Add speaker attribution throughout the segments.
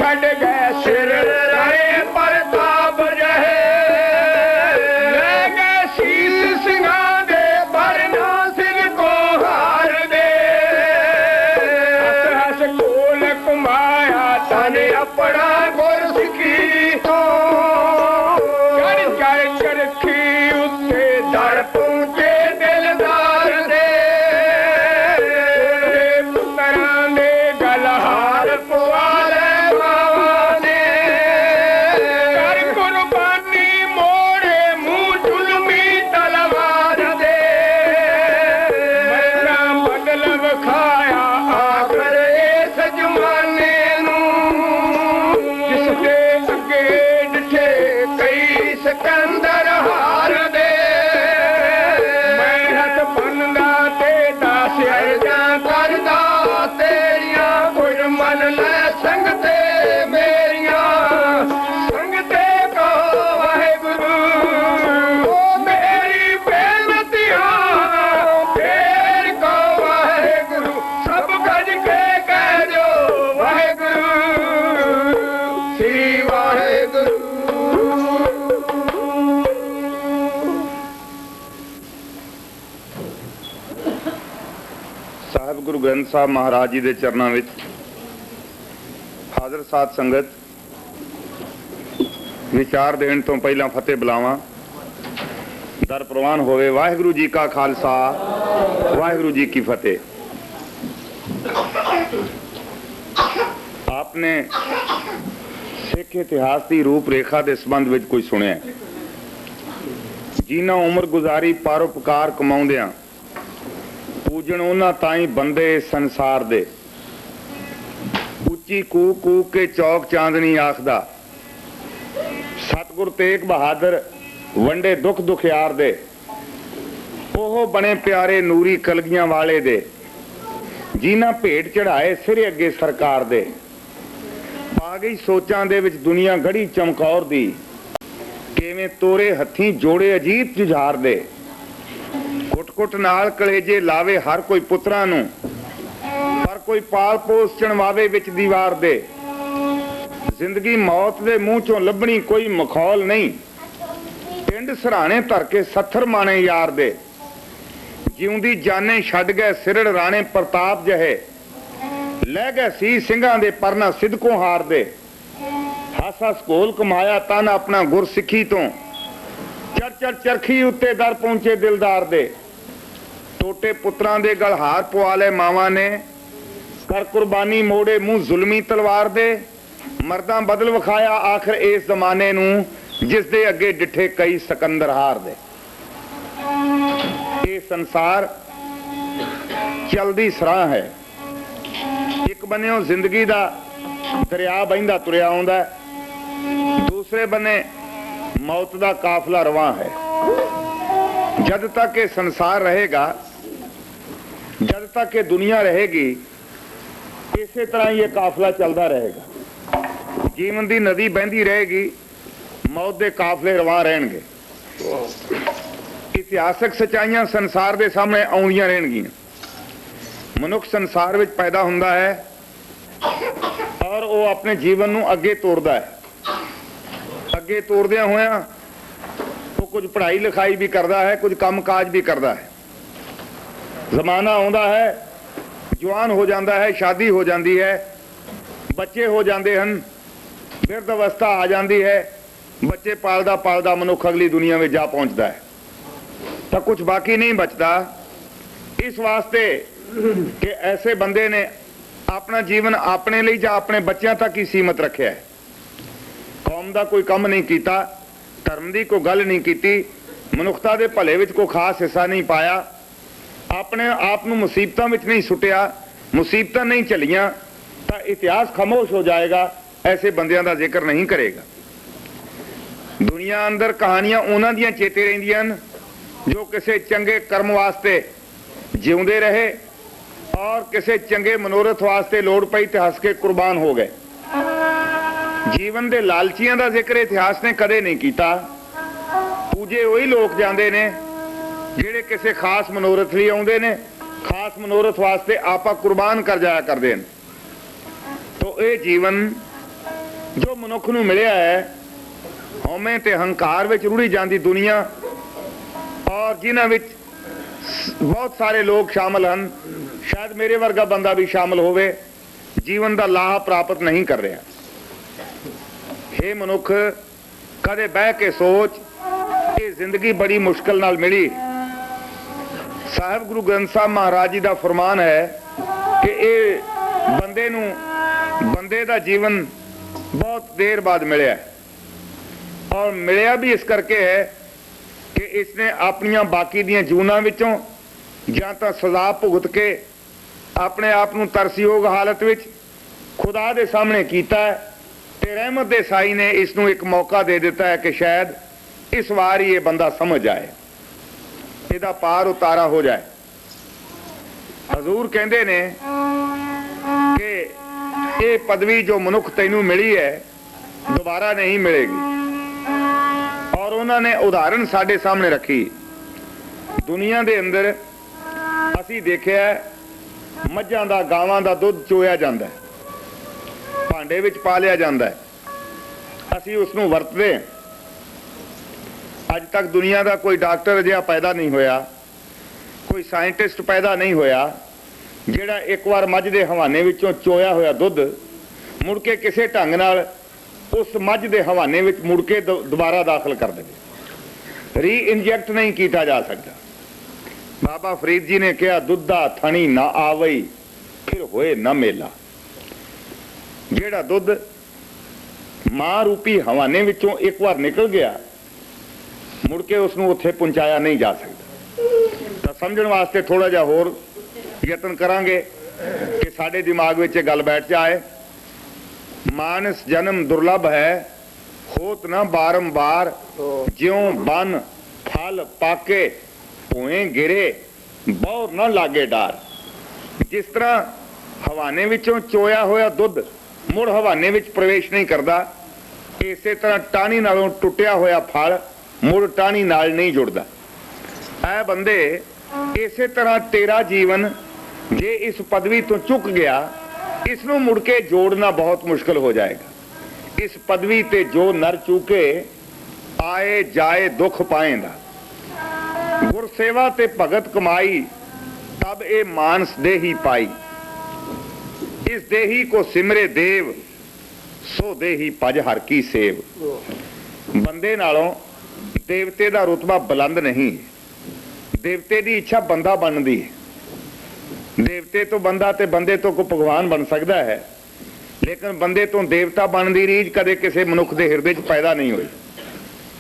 Speaker 1: छड़ गए सिर राणे प्रताप जहे ले गए शीस सिंघा दे भरना सिंह को हार दे हस हस कोल कुमाया तन अपना गुर सिखी चढ़ चढ़ चरखी उत्ते दर पहुंचे दिलदार दे पुत्तरां दे गलहार पवाले मावा ने कर कुर्बानी मोड़े मुंह जुल्मी तलवार दे मरना बदल विखाया आखिर इस जमाने जिसके अगे डिठे कई सिकंदर हार दे मैं हथ बनदा ते दस अर्जा करदा तेरिया कुछ मन ले संगते मेरिया संगते को वाहेगुरु ओ मेरी बेनतियां फेर को वाहेगुरु सब गज के कह दो वाहेगुरु श्री वाहेगुरु।
Speaker 2: ਸਾਹਿਬ ਗੁਰੂ ਗ੍ਰੰਥ ਸਾਹਿਬ ਮਹਾਰਾਜ ਜੀ ਦੇ ਚਰਨਾਂ ਵਿੱਚ ਹਾਜ਼ਰ ਸਾਧ ਸੰਗਤ ਵਿਚਾਰ ਦੇਣ ਤੋਂ ਪਹਿਲਾਂ ਫਤਿਹ ਬੁਲਾਵਾਂ। ਦਰ ਪ੍ਰਵਾਨ ਹੋਵੇ। ਵਾਹਿਗੁਰੂ ਜੀ ਕਾ ਖਾਲਸਾ ਵਾਹਿਗੁਰੂ ਜੀ ਕੀ ਫਤਿਹ। आपने ਸਿੱਖ ਇਤਿਹਾਸ ਦੀ ਰੂਪ ਰੇਖਾ ਦੇ ਸੰਬੰਧ ਵਿੱਚ ਕੁਝ ਸੁਣਿਆ। ਜਿਨ੍ਹਾਂ ਉਮਰ ਗੁਜ਼ਾਰੀ ਪਰਉਪਕਾਰ ਕਮਾਉਂਦਿਆਂ पूजन उन्हां ताई बंदे संसार दे उच्ची कूक कूक के चौक चांदनी आखदा सतगुर तेग बहादुर वंडे दुख दुखियार दे ओह बने प्यारे नूरी कलगियां वाले दे जिन्हां भेट चढ़ाए सिरे अगे सरकार दे आ गई सोचां दे विच दुनिया घड़ी चमकौर दी किवें तोरे हथीं जोड़े अजीत जुझार दे कुट कुट नाल कलेजे लावे हर कोई पुत्रां नूं पर कोई पाल पोस चणवावे विच दीवार दे जिंदगी मौत दे मूंह चों लभणी कोई मखौल नहीं पिंड सराणे धर के सत्थर माने यार दे जिउंदी जाने छड्ड गए सिरड़ राणे प्रताप जहे लै गए सी सिंघां दे परना सिदकों हार दे हस हस घोल कमाया तन अपना गुर सिखी तो चढ़ चढ़ चरखी उत्ते दर पहुंचे दिलदार दे टोटे पुत्रां दे गलहार पवाले मावा ने कर कुर्बानी मोड़े मुंह जुल्मी तलवार दे मर्दां बदल विखाया आखिर इस जमाने नूं जिस दे अगे डिठे कई सिकंदर हार दे। ये संसार चलदी सराह है। एक बन्ने जिंदगी दा दरिया बहिंदा तुरिया आउंदा दूसरे बन्ने मौत का काफिला रवां है। जद तक ये संसार रहेगा जद तक ये दुनिया रहेगी इसी तरह ये काफिला चलता रहेगा। जीवन की नदी बहती रहेगी मौत के काफिले रवां रहेंगे। इतिहासक सच्चाइयां संसार के सामने आउंदियां रहणगियां। मनुख संसार में पैदा हुंदा है और वो अपने जीवन नूं अगे तोरदा है। अगे तोरदे होया वो कुछ पढ़ाई लिखाई भी करता है कुछ काम काज भी करता है। जमाना आउंदा है जवान हो जाता है शादी हो जाती है बच्चे हो जाते हैं बिरध अवस्था आ जाती है बच्चे पालदा पालदा मनुख अगली दुनिया में जा पहुंचता है तो कुछ बाकी नहीं बचता। इस वास्ते कि ऐसे बंदे ने अपना जीवन अपने लिए या अपने बच्चों तक ही सीमित रखा है। कौम का कोई काम नहीं किया धर्म की कोई गल नहीं की मनुखता के भले में कोई खास हिस्सा नहीं पाया अपने आप में मुसीबतों में नहीं सुटिया मुसीबत नहीं चलियां तो इतिहास खामोश हो जाएगा। ऐसे बंदियां का जिक्र नहीं करेगा। दुनिया अंदर कहानियां उन्हां दियां चेते रहिंदियां जो किसी चंगे कर्म वास्ते जिउंदे रहे और किसी चंगे मनोरथ वास्ते लोड़ पई ते हस के कुर्बान हो गए। जीवन के लालचियां का जिक्र इतिहास ने कदे नहीं किया। पूजे वही लोग जाते ने जिहड़े किसी खास मनोरथ लिए आउंदे ने खास मनोरथ वास्ते आपा कुर्बान कर जाया करते हैं। तो ये जीवन ਜੋ ਮਨੁੱਖ ਨੂੰ ਮਿਲਿਆ ਹੈ, ਹਉਮੈ ਤੇ ਹੰਕਾਰ ਵਿੱਚ ਰੁੜੀ ਜਾਂਦੀ ਦੁਨੀਆ, ਔਰ ਜਿਨ੍ਹਾਂ ਵਿੱਚ ਬਹੁਤ ਸਾਰੇ ਲੋਕ ਸ਼ਾਮਲ ਹਨ, ਸ਼ਾਇਦ ਮੇਰੇ ਵਰਗਾ ਬੰਦਾ ਵੀ ਸ਼ਾਮਲ ਹੋਵੇ, ਜੀਵਨ ਦਾ ਲਾਭ ਪ੍ਰਾਪਤ ਨਹੀਂ ਕਰ ਰਿਹਾ। ਹੇ ਮਨੁੱਖ, ਕਦੇ ਬਹਿ ਕੇ ਸੋਚ, ਇਹ ਜ਼ਿੰਦਗੀ ਬੜੀ ਮੁਸ਼ਕਲ ਨਾਲ ਮਿਲੀ। ਸਾਹਿਬ ਗੁਰੂ ਗ੍ਰੰਥ ਸਾਹਿਬ ਮਹਾਰਾਜ ਜੀ ਦਾ ਫਰਮਾਨ ਹੈ ਕਿ ਇਹ ਬੰਦੇ ਦਾ ਜੀਵਨ ਬਹੁਤ ਦੇਰ ਬਾਅਦ ਮਿਲਿਆ, ਔਰ ਮਿਲਿਆ ਵੀ ਇਸ ਕਰਕੇ ਹੈ ਕਿ ਇਸਨੇ ਆਪਣੀਆਂ ਬਾਕੀ ਦੀਆਂ ਜੂਨਾਂ ਵਿੱਚੋਂ ਜਾਂ ਤਾਂ ਸਜ਼ਾ ਭੁਗਤ ਕੇ ਆਪਣੇ ਆਪ ਨੂੰ ਤਰਸਯੋਗ ਹਾਲਤ ਵਿੱਚ ਖੁਦਾ ਦੇ ਸਾਹਮਣੇ ਕੀਤਾ ਹੈ, ਤੇ ਰਹਿਮਤ ਦੇ ਸਾਈ ਨੇ ਇਸ ਨੂੰ ਇੱਕ ਮੌਕਾ ਦੇ ਦਿੱਤਾ ਹੈ ਕਿ ਸ਼ਾਇਦ ਇਸ ਵਾਰ ਹੀ ਇਹ ਬੰਦਾ ਸਮਝ ਆਏ, ਇਹਦਾ ਪਾਰ ਉਤਾਰਾ ਹੋ ਜਾਏ। ਹਜ਼ੂਰ ਕਹਿੰਦੇ ਨੇ ਕਿ ਇਹ ਪਦਵੀ ਜੋ ਮਨੁੱਖ ਤੈਨੂੰ ਮਿਲੀ ਹੈ, ਦੁਬਾਰਾ ਨਹੀਂ ਮਿਲੇਗੀ। ਔਰ ਉਹਨਾਂ ਨੇ ਉਦਾਹਰਣ ਸਾਡੇ ਸਾਹਮਣੇ ਰੱਖੀ। ਦੁਨੀਆ ਦੇ ਅੰਦਰ ਅਸੀਂ ਦੇਖਿਆ ਮੱਝਾਂ ਦਾ, ਗਾਵਾਂ ਦਾ ਦੁੱਧ ਚੋਇਆ ਜਾਂਦਾ ਹੈ, ਭਾਂਡੇ ਵਿੱਚ ਪਾ ਲਿਆ ਜਾਂਦਾ ਹੈ, ਅਸੀਂ ਉਸ ਨੂੰ ਵਰਤਦੇ ਹਾਂ। ਅੱਜ ਤੱਕ ਦੁਨੀਆ ਦਾ ਕੋਈ ਡਾਕਟਰ ਅਜਿਹਾ ਪੈਦਾ ਨਹੀਂ ਹੋਇਆ, ਕੋਈ ਸਾਇੰਟਿਸਟ ਪੈਦਾ ਨਹੀਂ ਹੋਇਆ ਜਿਹੜਾ ਇੱਕ ਵਾਰ ਮੱਝ ਦੇ ਹਵਾਨੇ ਵਿੱਚੋਂ ਚੋਇਆ ਹੋਇਆ ਦੁੱਧ ਮੁੜ ਕੇ ਕਿਸੇ ਢੰਗ ਨਾਲ ਉਸ ਮੱਝ ਦੇ ਹਵਾਨੇ ਵਿੱਚ ਮੁੜ ਕੇ ਦੁਬਾਰਾ ਦਾਖਲ ਕਰ ਦੇਵੇ। ਰੀ ਇੰਜੈਕਟ ਨਹੀਂ ਕੀਤਾ ਜਾ ਸਕਦਾ। ਬਾਬਾ ਫਰੀਦ ਜੀ ਨੇ ਕਿਹਾ, ਦੁੱਧਾ ਥਣੀ ਨਾ ਆਵਈ ਫਿਰ ਹੋਏ ਨਾ ਮੇਲਾ। ਜਿਹੜਾ ਦੁੱਧ ਮਾਂ ਰੂਪੀ ਹਵਾਨੇ ਵਿੱਚੋਂ ਇੱਕ ਵਾਰ ਨਿਕਲ ਗਿਆ, ਮੁੜ ਕੇ ਉਸ ਨੂੰ ਉੱਥੇ ਪਹੁੰਚਾਇਆ ਨਹੀਂ ਜਾ ਸਕਦਾ। ਤਾਂ ਸਮਝਣ ਵਾਸਤੇ ਥੋੜਾ ਜਿਹਾ ਹੋਰ ਯਤਨ ਕਰਾਂਗੇ ਕਿ ਸਾਡੇ ਦਿਮਾਗ ਵਿੱਚ ਇਹ ਗੱਲ ਬੈਠ ਜਾਏ। ਮਾਨਸ ਜਨਮ ਦੁਰਲਭ ਹੈ, ਹੋਤ ਨਾ ਬਾਰੰਬਾਰ, ਜਿਉਂ ਬਨ ਫਲ ਪਾਕੇ ਭੋਏ ਗਿਰੇ, ਬਹੁ ਨਾ ਲਾਗੇ ਡਾਰ। ਜਿਸ ਤਰ੍ਹਾਂ ਹਵਾਨੇ ਵਿੱਚੋਂ ਚੋਇਆ ਹੋਇਆ ਦੁੱਧ ਮੁੜ ਹਵਾਨੇ ਵਿੱਚ ਪ੍ਰਵੇਸ਼ ਨਹੀਂ ਕਰਦਾ, ਇਸੇ ਤਰ੍ਹਾਂ ਟਾਹਣੀ ਨਾਲੋਂ ਟੁੱਟਿਆ ਹੋਇਆ ਫਲ ਮੁੜ ਟਾਹਣੀ ਨਾਲ ਨਹੀਂ ਜੁੜਦਾ। ਐ ਬੰਦੇ, ਇਸੇ ਤਰ੍ਹਾਂ ਤੇਰਾ ਜੀਵਨ ਜੇ ਇਸ ਪਦਵੀ ਤੋਂ ਚੁੱਕ ਗਿਆ, ਇਸ ਨੂੰ ਮੁੜ ਕੇ ਜੋੜਨਾ ਬਹੁਤ ਮੁਸ਼ਕਲ ਹੋ ਜਾਏਗਾ। ਇਸ ਪਦਵੀ ਤੇ ਜੋ ਨਰ ਚੂਕੇ, ਆਏ ਜਾਏ ਦੁੱਖ ਪਾਏਂਦਾ। ਗੁਰਸੇਵਾ ਤੇ ਭਗਤ ਕਮਾਈ, ਤਬ ਇਹ ਮਾਨਸ ਦੇਹੀ ਪਾਈ। ਇਸ ਦੇਹੀ ਕੋ ਸਿਮਰੇ ਦੇਵ, ਸੋ ਦੇਹੀ ਭਜ ਹਰ ਕੀ ਸੇਵ। ਬੰਦੇ ਨਾਲੋਂ ਦੇਵਤੇ ਦਾ ਰੁਤਬਾ ਬੁਲੰਦ ਨਹੀਂ। ਦੇਵਤੇ ਦੀ ਇੱਛਾ ਬੰਦਾ ਬਣਨ ਦੀ ਹੈ। ਦੇਵਤੇ ਤੋਂ ਬੰਦਾ ਤੇ ਬੰਦੇ ਤੋਂ ਕੋਈ ਭਗਵਾਨ ਬਣ ਸਕਦਾ ਹੈ, ਲੇਕਿਨ ਬੰਦੇ ਤੋਂ ਦੇਵਤਾ ਬਣਨ ਦੀ ਰੀਝ ਕਦੇ ਕਿਸੇ ਮਨੁੱਖ ਦੇ ਹਿਰਦੇ 'ਚ ਪੈਦਾ ਨਹੀਂ ਹੋਈ।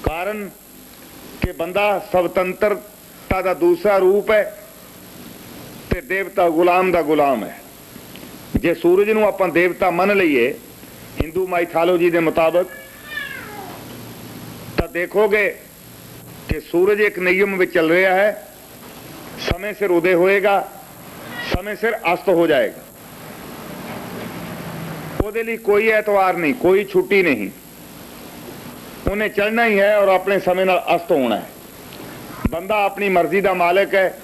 Speaker 2: ਕਾਰਨ ਕਿ ਬੰਦਾ ਸੁਤੰਤਰਤਾ ਦਾ ਦੂਸਰਾ ਰੂਪ ਹੈ ਤੇ ਦੇਵਤਾ ਗੁਲਾਮ ਦਾ ਗੁਲਾਮ ਹੈ। ਜੇ ਸੂਰਜ ਨੂੰ ਆਪਾਂ ਦੇਵਤਾ ਮੰਨ ਲਈਏ ਹਿੰਦੂ ਮਾਈਥੋਲੋਜੀ ਦੇ ਮੁਤਾਬਕ, ਤਾਂ ਦੇਖੋਗੇ ਕਿ ਸੂਰਜ ਇੱਕ ਨਿਯਮ ਵਿੱਚ ਚੱਲ ਰਿਹਾ ਹੈ। ਸਮੇਂ ਸਿਰ ਉਦੇ ਹੋਏਗਾ, ਸਮੇਂ ਸਿਰ ਅਸਤ ਹੋ ਜਾਏਗਾ। ਉਹਦੇ ਲਈ ਕੋਈ ਐਤਵਾਰ ਨਹੀਂ, ਕੋਈ ਛੁੱਟੀ ਨਹੀਂ। ਉਹਨੇ ਚੜ੍ਹਨਾ ਹੀ ਹੈ ਔਰ ਆਪਣੇ ਸਮੇਂ ਨਾਲ ਅਸਤ ਹੋਣਾ ਹੈ। ਬੰਦਾ ਆਪਣੀ ਮਰਜ਼ੀ ਦਾ ਮਾਲਕ ਹੈ।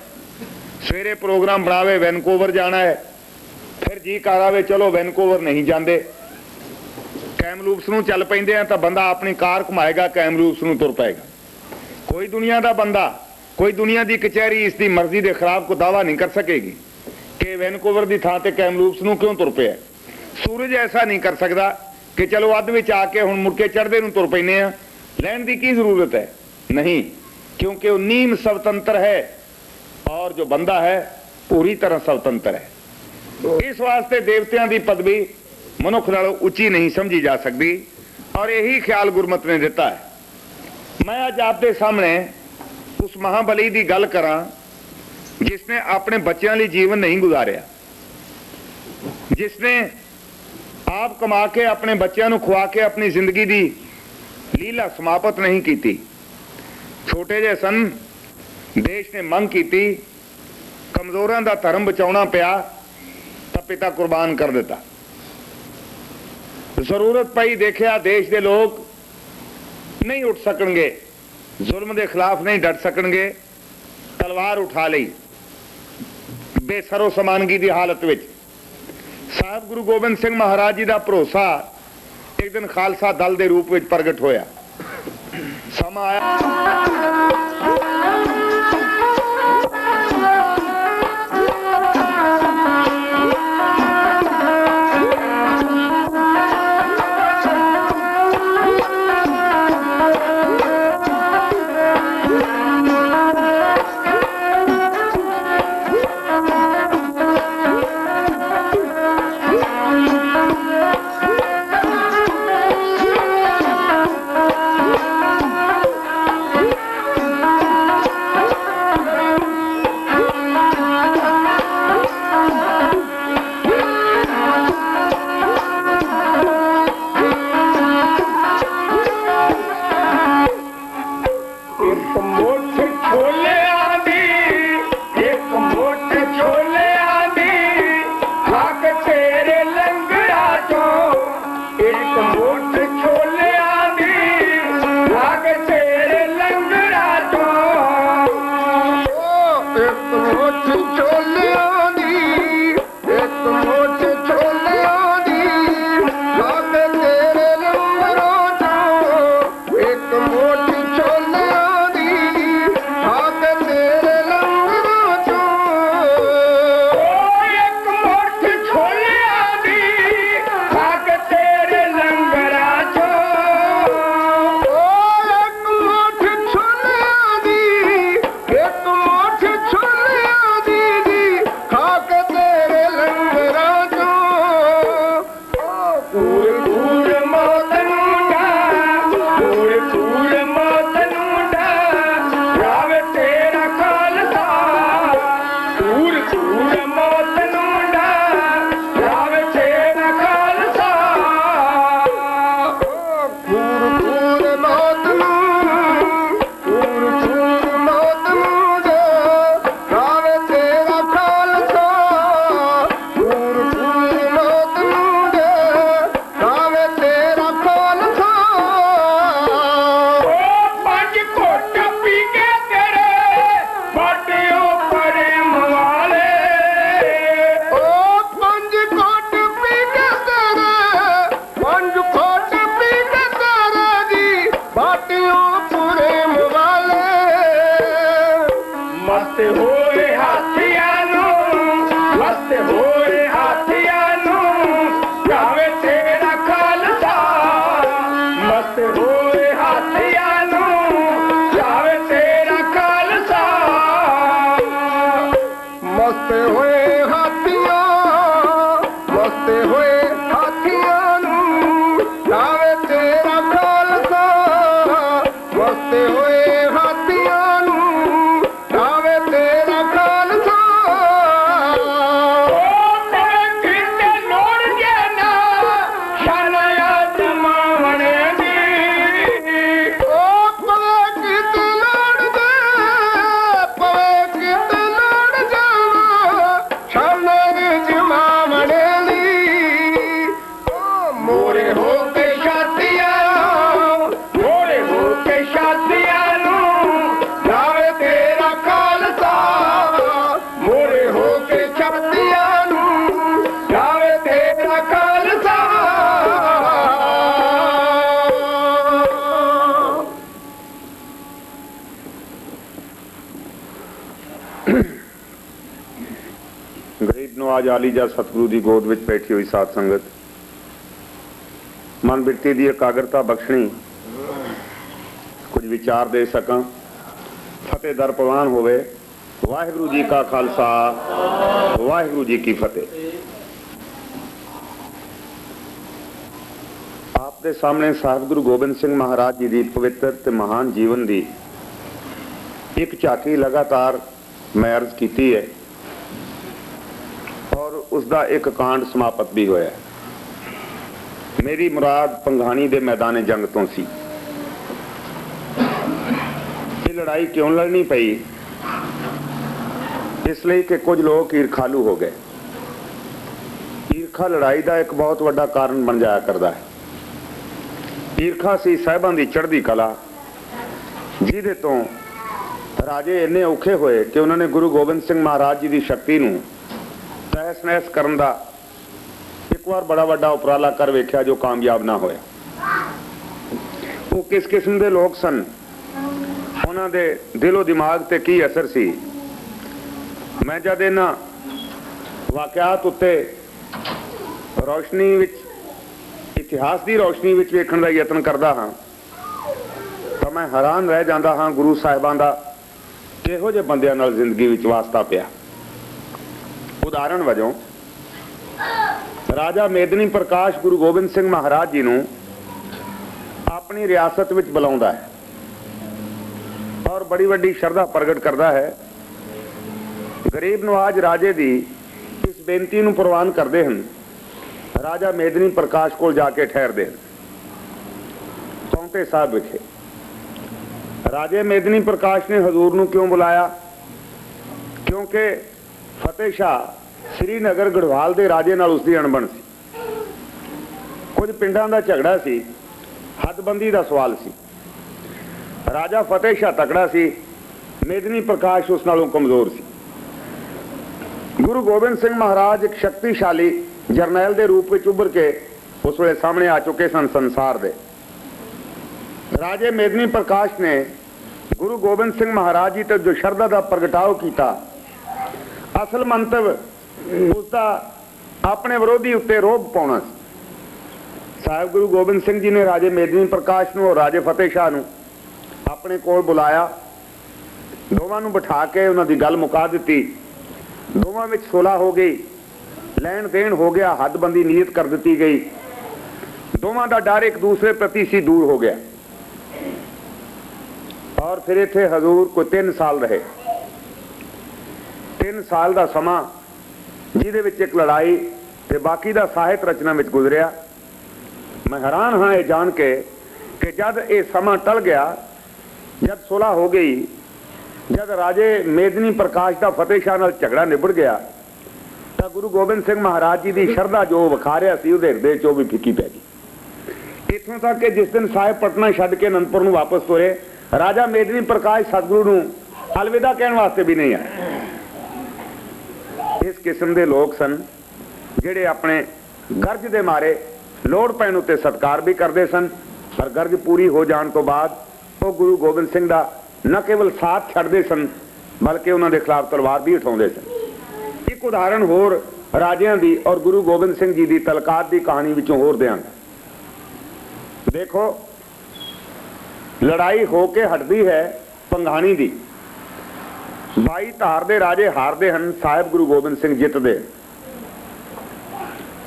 Speaker 2: ਸਵੇਰੇ ਪ੍ਰੋਗਰਾਮ ਬਣਾਵੇ ਵੈਨਕੂਵਰ ਜਾਣਾ ਹੈ, ਫਿਰ ਜੀ ਕਰ ਆਵੇ ਚਲੋ ਵੈਨਕੂਵਰ ਨਹੀਂ ਜਾਂਦੇ, ਕੈਮਲੂਪਸ ਨੂੰ ਚੱਲ ਪੈਂਦੇ ਆ, ਤਾਂ ਬੰਦਾ ਆਪਣੀ ਕਾਰ ਘੁਮਾਏਗਾ, ਕੈਮਲੂਪਸ ਨੂੰ ਤੁਰ ਪਏਗਾ। ਕੋਈ ਦੁਨੀਆ ਦਾ ਬੰਦਾ, ਕੋਈ ਦੁਨੀਆ ਦੀ ਕਚਹਿਰੀ ਇਸ ਦੀ ਮਰਜ਼ੀ ਦੇ ਖਿਲਾਫ ਕੋਈ ਦਾਵਾ ਨਹੀਂ ਕਰ ਸਕੇਗੀ ਕਿ ਵੈਨਕੂਵਰ ਦੀ ਥਾਂ ਤੇ ਕੈਮਲੂਪਸ ਨੂੰ ਕਿਉਂ ਤੁਰ ਪਿਆ। ਸੂਰਜ ਐਸਾ ਨਹੀਂ ਕਰ ਸਕਦਾ ਕਿ ਚਲੋ ਅੱਧ ਵਿੱਚ ਆ ਕੇ ਹੁਣ ਮੁੜ ਕੇ ਚੜ੍ਹਦੇ ਨੂੰ ਤੁਰ ਪੈਂਦੇ ਆ, ਲੈਣ ਦੀ ਕੀ ਜ਼ਰੂਰਤ ਹੈ। ਨਹੀਂ, क्योंकि वो नीम स्वतंत्र है और जो बंदा है पूरी तरह स्वतंत्र है। इस वास्ते देवतियां की पदवी मनुख नालों उच्ची नहीं समझी जा सकती और यही ख्याल गुरमत ने दिता है। मैं अज आपके सामने उस महाबली की गल करा जिसने अपने बच्चों लिए जीवन नहीं गुजारिया, जिसने आप कमा के अपने बच्चों को खुआ के अपनी जिंदगी की लीला समाप्त नहीं की। छोटे जे सन, देश ने मंग की, कमजोरों का धर्म बचाना पिया तो पिता कुर्बान कर दिता। जरूरत पई, देखिया देश के लोग नहीं उठ सकणगे, जुल्म के खिलाफ नहीं डट सकणगे, तलवार उठा ली बेसरो समानगी की हालत में। साहब गुरु गोबिंद सिंह महाराज जी का भरोसा ਇੱਕ ਦਿਨ ਖਾਲਸਾ ਦਲ ਦੇ ਰੂਪ ਵਿੱਚ ਪ੍ਰਗਟ ਹੋਇਆ। ਸਮਾਂ ਆਇਆ ਗਰੀਬ ਨਵਾਜ ਆਲੀਜਾ ਸਤਿਗੁਰੂ ਦੀ ਗੋਦ ਵਿੱਚ ਬੈਠੀ ਹੋਈ ਸਾਧ ਸੰਗਤ, ਮਨ ਬਿਰਤੀ ਦੀ ਇਕਾਗਰਤਾ ਬਖਸ਼ਣੀ, ਕੁਝ ਵਿਚਾਰ ਦੇ ਸਕਾਂ, ਫਤਿਹ ਦਰ ਪ੍ਰਵਾਨ ਹੋਵੇ। ਵਾਹਿਗੁਰੂ ਜੀ ਕਾ ਖਾਲਸਾ, ਵਾਹਿਗੁਰੂ ਜੀ ਕੀ ਫਤਿਹ। ਆਪ ਦੇ ਸਾਹਮਣੇ ਸਾਹਿਬ ਗੁਰੂ ਗੋਬਿੰਦ ਸਿੰਘ ਮਹਾਰਾਜ ਜੀ ਦੀ ਪਵਿੱਤਰ ਤੇ ਮਹਾਨ ਜੀਵਨ ਦੀ ਇੱਕ ਝਾਕੀ ਲਗਾਤਾਰ ਮੈਂ ਅਰਜ਼ ਕੀਤੀ ਹੈ ਔਰ ਉਸ ਦਾ ਇੱਕ ਕਾਂਡ ਸਮਾਪਤ ਵੀ ਹੋਇਆ। ਮੇਰੀ ਮੁਰਾਦ ਪੰਘਾਣੀ ਦੇ ਮੈਦਾਨੇ ਜੰਗ ਤੋਂ ਸੀ। ਇਹ ਲੜਾਈ ਕਿਉਂ ਲੜਨੀ ਪਈ? ਇਸ ਲਈ ਕਿ ਕੁਝ ਲੋਕ ਈਰਖਾਲੂ ਹੋ ਗਏ। ਈਰਖਾ ਲੜਾਈ ਦਾ ਇੱਕ ਬਹੁਤ ਵੱਡਾ ਕਾਰਨ ਬਣ ਜਾਇਆ ਕਰਦਾ ਹੈ। ਈਰਖਾ ਸੀ ਸਾਹਿਬਾਂ ਦੀ ਚੜ੍ਹਦੀ ਕਲਾ, ਜਿਹਦੇ ਤੋਂ ਰਾਜੇ ਇੰਨੇ ਔਖੇ ਹੋਏ ਕਿ ਉਹਨਾਂ ਨੇ ਗੁਰੂ ਗੋਬਿੰਦ ਸਿੰਘ ਮਹਾਰਾਜ ਜੀ ਦੀ ਸ਼ਕਤੀ ਨੂੰ ਤਹਿਸ ਨਹਿਸ ਕਰਨ ਦਾ ਇੱਕ ਵਾਰ ਬੜਾ ਵੱਡਾ ਉਪਰਾਲਾ ਕਰ ਵੇਖਿਆ, ਜੋ ਕਾਮਯਾਬ ਨਾ ਹੋਇਆ। वो किस किस्म के लोग सन, उन्होंने दिलो दिमाग ते की असर सी। मैं जब इन्हां वाक़यात उत्ते रोशनी विच, इतिहास की रोशनी विच वेखण दा यतन करदा हाँ तो मैं हैरान रह जांदा हाँ गुरु साहिबां दा किहो जे बंदियां नाल जिंदगी विच वास्ता पिया। उदाहरण वजों राजा मेदनी प्रकाश गुरु गोबिंद सिंह महाराज जी नूं अपनी रियासत विच बुलाउंदा है और बड़ी वड्डी शरधा प्रगट करता है। गरीब नवाज राजे दी इस बेनती नूं प्रवान करते हैं, राजा मेदनी प्रकाश को जाके ठहरते हैं पाउंटे साहब विखे। राजे मेदनी प्रकाश ने हजूर नूं क्यों बुलाया? क्योंकि फतेह शाह श्रीनगर गढ़वाल के राजे नाल उसकी अणबण सी, कुछ पिंडां दा झगड़ा सी, हदबंदी का सवाल सी। राजा फतेह शाह तकड़ा सी, मेदनी प्रकाश उस नालों कमजोर सी। गुरु गोबिंद सिंह महाराज एक शक्तिशाली जरनैल के रूप में उभर के उस वे सामने आ चुके सन संसार दे। राजे मेदनी प्रकाश ने गुरु गोबिंद सिंह महाराज जी तक जो शरधा का प्रगटाव किया, असल मंतव उसका अपने विरोधी उत्ते रोब पाउणा सी। साहिब गुरु गोबिंद सिंह जी ने राजे मेदनी प्रकाश नूं और राजे फतेह शाह नूं अपने कोल बुलाया, दोवां नूं बिठा के उन्हां दी गल मुका दित्ती। दोवां विच सुलह हो गई, लैण देण हो गया, हदबंदी नीयत कर दी गई। दोवां दा डर एक दूसरे प्रति सी दूर हो गया और फिर इत्थे हजूर कोई 3 साल रहे। 3 साल का समा जिहदे विच एक लड़ाई ते बाकी दा साहित्य रचना विच गुजरिया। मैं हैरान हाँ ये जान के कि जद ये समा टल गया, जद सुलह हो गई, जद राजे मेदनी प्रकाश का फतेह शाह नाल झगड़ा निबड़ गया, तो गुरु गोबिंद सिंह महाराज जी की शरधा जो विखा रहा सी उहदे हिरदे चों भी फिक्की पै गई। इत्थों तक कि जिस दिन साहिब पटना छड्ड के अनंदपुर नूं वापस तुरे, राजा मेदनी प्रकाश सतगुरु नूं अलविदा कहण वास्ते भी नहीं आए। इस किस्म के लोग सन जिहड़े अपने गर्ज दे मारे लोड़ पैण उत्ते सत्कार भी करते सन, पर गर्ज पूरी हो जाने तो बाद वो गुरु गोबिंद सिंह का न केवल साथ छड्डदे सन बल्कि उन्होंने खिलाफ तलवार भी उठाउंदे सन। एक उदाहरण होर राजियां दी और गुरु गोबिंद सिंह जी की तलकात की कहानी विचों होर देंगे। देखो, लड़ाई होके हटती है पंघाणी की, 22 धार दे राजे हारते हैं, साहिब गुरु गोबिंद सिंह जितते।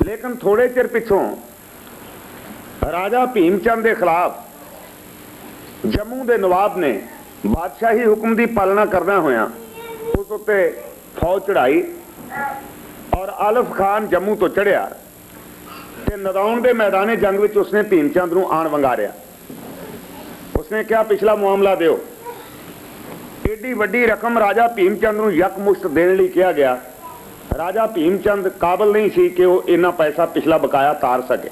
Speaker 2: लेकिन थोड़े चिर पिछों राजा भीमचंद के खिलाफ जम्मू के नवाब ने बादशाही हुक्म की पालना करदा होया उस उत्ते फौज चढ़ाई और आलफ खान जम्मू तो चढ़िया ते नदौन के मैदाने जंग में उसने भीमचंद नूं आण वंगारिया। उसने क्या पिछला मामला दिओ। एडी वड्डी रकम राजा भीमचंद नूं यकमुश्त देने लई कहा गया। राजा भीमचंद काबिल नहीं सी कि वो इन्ना पैसा पिछला बकाया तार सके।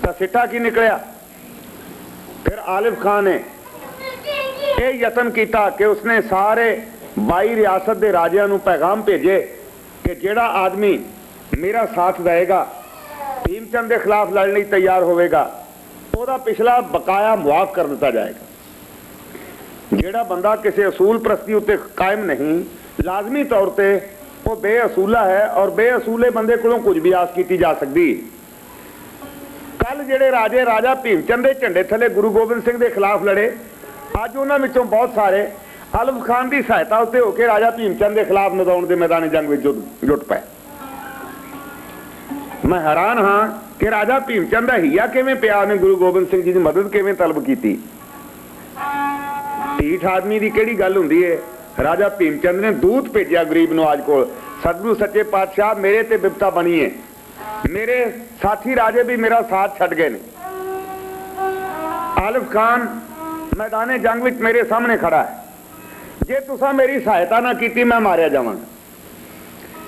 Speaker 2: तो सिट्टा की निकलिया। फिर आलिफ खान ने यह यतन किया कि उसने सारे 22 रियासत के राजियां नूं पैगाम भेजे कि जिहड़ा आदमी मेरा साथ देगा, भीमचंद के खिलाफ लड़ने लई तैयार होवेगा, ਉਹਦਾ पिछला बकाया मुआफ कर दिता जाएगा। ਜਿਹੜਾ बंदा किसी असूल प्रस्ती उत्ते कायम नहीं, लाजमी तौर पर वो बेअसूला है और बेअसूले बंदे कोलों कुछ भी आस की जा सकती। कल जेड़े राजे राजा भीमचंद के झंडे थले गुरु गोबिंद सिंह के खिलाफ लड़े, अज उन्हां विचों बहुत सारे आलम खान की सहायता उत्ते होकर राजा भीमचंद के खिलाफ नदौन के मैदानी जंग में जुट पाए। मैं हैरान हाँ कि राजा भीमचंद का हीया किवें पिया ने गुरु गोबिंद सिंह जी की मदद किवें तलब की। ढीठ आदमी की किहड़ी गल हुंदी है। राजा भीमचंद ने दूत भेजा गरीब नवाज को, सतगुरु सच्चे पातशाह मेरे ते बिपता बनी है, मेरे साथी राजे भी मेरा साथ छड्ड गए ने। आलिफ खान मैदाने जंग विच मेरे सामने खड़ा है, जे तुसां मेरी सहायता ना की मैं मारिया जावांगा।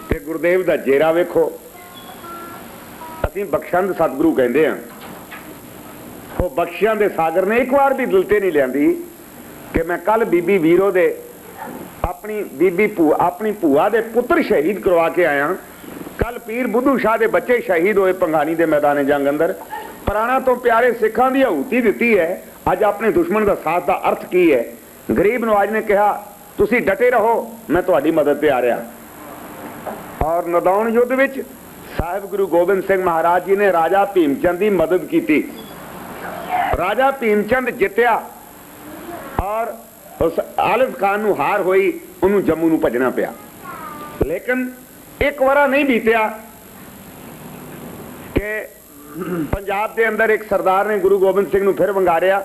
Speaker 2: ते गुरुदेव दा जेरा वेखो। असीं बख्शंद सतगुरु कहंदे हां, वो बख्शियां दे सागर ने एक बार भी दिल ते नहीं लियांदी कि मैं कल बीबी वीरो दे अपनी भूआ दे पुत्र शहीद करवा के आया, कल पीर बुद्धू शाह दे बच्चे शहीद होए पंघानी दे मैदाने जंग अंदर, प्राणा तो प्यारे सिखां दी आहुति दिती है, अज अपने दुश्मन का साथ का अर्थ की है। गरीब नवाज ने कहा तुसी डटे रहो, मैं तुहाडी मदद ते आ रहा। और नदौन युद्ध विच साहिब गुरु गोबिंद सिंह महाराज जी ने राजा भीमचंद की मदद की। राजा भीमचंद जितया और उस आलिफ खान नूं हार होई, उन्होंने जम्मू नूं भजना पिया। लेकिन एक वरा नहीं बीतिया कि पंजाब के अंदर एक सरदार ने गुरु गोबिंद सिंह नूं फिर वंगारिया।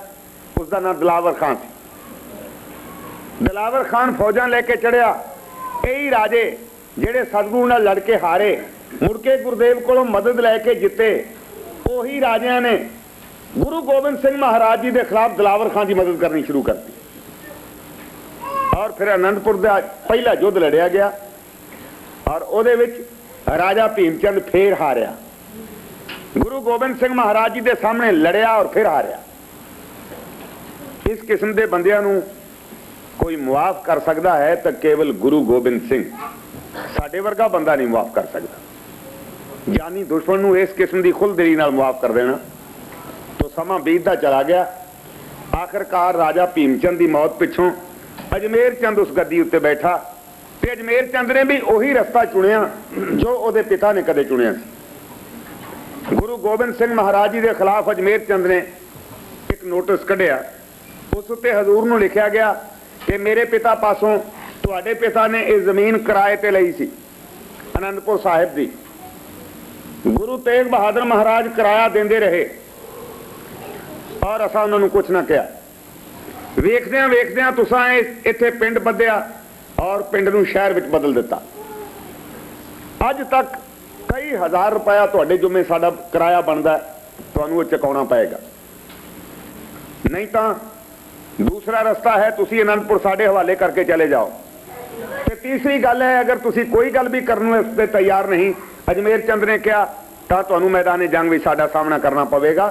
Speaker 2: उसका नाम दिलावर खान सी। दिलावर खान फौजां लेके चढ़िया। कई राजे जेड़े सतगुरु नाल लड़ के हारे, मुड़के गुरुदेव कोलों मदद लैके जिते, उही राजियां ने गुरु गोबिंद सिंह महाराज जी के खिलाफ दिलावर खान की मदद करनी शुरू कर दी। और फिर आनंदपुर का पहला युद्ध लड़िया गया और उहदे विच राजा भीमचंद फिर हारिया। गुरु गोबिंद सिंह महाराज जी के सामने लड़िया और फिर हारिया। इस किस्म के बंदियां नूं कोई मुआफ कर सकता है तो केवल गुरु गोबिंद सिंह, साडे वर्गा बंदा नहीं मुआफ कर सकता। जानी दुश्मन नूं इस किस्म की खुलदिली नाल मुआफ कर देना। तो समा बीतदा चला गया। आखिरकार राजा भीमचंद की मौत पिछों अजमेर चंद उस गद्दी उत्ते बैठा ते अजमेर चंद ने भी उही रस्ता चुनिया जो उहदे पिता ने कदे चुनिया सी। गुरु गोबिंद सिंह महाराज जी के खिलाफ अजमेर चंद ने एक नोटिस कढ़िया। उस उत्ते हजूर नूं लिखिया गया कि मेरे पिता पासों तुहाडे पिता ने यह जमीन किराए ते लई सी आनंदपुर साहिब दी। गुरु तेग बहादुर महाराज किराया देंदे रहे और असां उन्हां नूं कुछ ना कहा। वेखदियां वेखदियां तुसां इत्थे पिंड बदलिया और पिंड नूं शहर विच बदल दिता। अज तक कई हज़ार रुपया तुहाडे जुम्मे साडा किराया बनदा, तुहानूं वो चुकाउणा पएगा। नहीं तो दूसरा रास्ता है, तुसी आनंदपुर साडे हवाले करके चले जाओ। ते तीसरी गल है, अगर तुसी कोई गल भी करने वास्ते तैयार नहीं, अजमेर चंद ने कहा, तो तुहानूं मैदाने जंग विच साडा सामना करना पवेगा।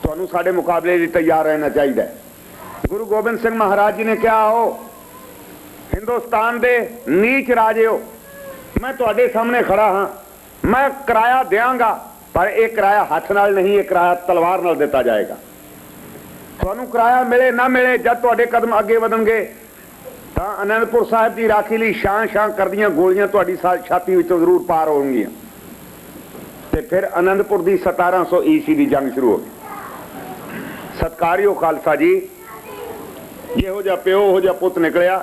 Speaker 2: तुहानूं साडे मुकाबले लई तैयार रहना चाहिए। गुरु गोबिंद सिंह महाराज जी ने कहा, आओ हिंदुस्तान दे नीच राजे हो, मैं तुहाडे सामने खड़ा हाँ, मैं किराया देंगा, पर यह किराया हाथ नाल नहीं, यह किराया तलवार नाल दिता जाएगा। तुहानूं किराया मिले ना मिले, जब तुहाडे कदम अगे वधणगे तो आनंदपुर साहिब की राखी लई शां शां करदियां गोलियां तुहाडी छाती विचों जरूर पार होणगीਆਂ। ते फिर आनंदपुर की 1700 ईस्वी की जंग शुरू हो गई। सत्कारियो खालसा जी, जिहो जिहा प्यो उहो जिहा पुत निकलिया।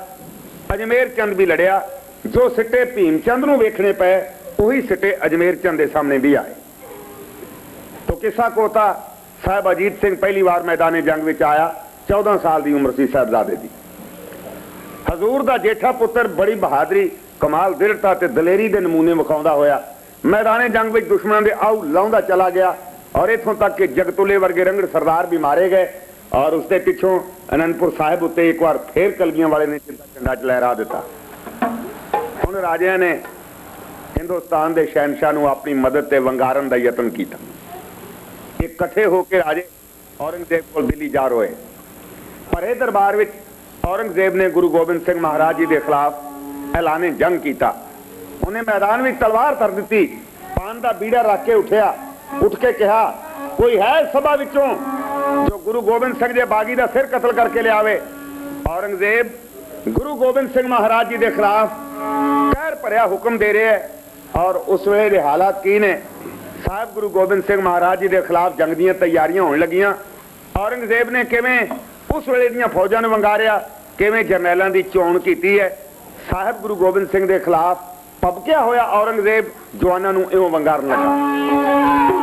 Speaker 2: अजमेर चंद भी लड़िया। जो सिट्टे भीमचंद नूं वेखणे पे, उही सिट्टे अजमेर चंद के सामने भी आए। तो किस्सा कोता साहब अजीत सिंह पहली बार मैदाने जंग विच आया। 14 साल की उम्र सी साहबजादे की। हजूर का जेठा पुत्र बड़ी बहादुरी, कमाल, दृढ़ता ते दलेरी के नमूने विखाउंदा होया मैदाने जंग विच दुश्मनों के आऊ लाउंदा चला गया। और इथों तक कि जगतुले वर्गे रंगड़ सरदार भी मारे गए। और उसके पिछों आनंदपुर साहिब उत्ते एक बार फिर कलगियां वाले ने झंडा लहरा दिता। हुण राजियां ने हिंदुस्तान के शहनशाह नूं अपनी मदद ते वंगारन का यतन किया। इकट्ठे होकर राजे औरंगजेब को दिल्ली जा रोए। भरे दरबार विच औरंगजेब ने गुरु गोबिंद सिंह महाराज जी के खिलाफ ऐलाने जंग किया। उन्हें मैदान में तलवार धर दी, पान का बीड़ा रख के उठा, उठ के कहा, कोई है सभा विचों जो गुरु गोबिंद सिंह जे बागी का सिर कतल करके ले आवे। औरंगजेब गुरु गोबिंद सिंह महाराज जी के खिलाफ कहर भरिया हुक्म दे रहे हैं। और उस वेले दे हालात की ने, साहब गुरु गोबिंद सिंह महाराज जी के खिलाफ जंग दी तैयारियां होने लगियां। औरंगजेब ने किवें उस वेले दीयां फौजां नूं वंगारिया, किवें जरनैलां दी चोण कीती है। साहब गुरु गोबिंद सिंह के खिलाफ पबकिया होया औरंगजेब जवानां नूं इउं वंगारन लगा।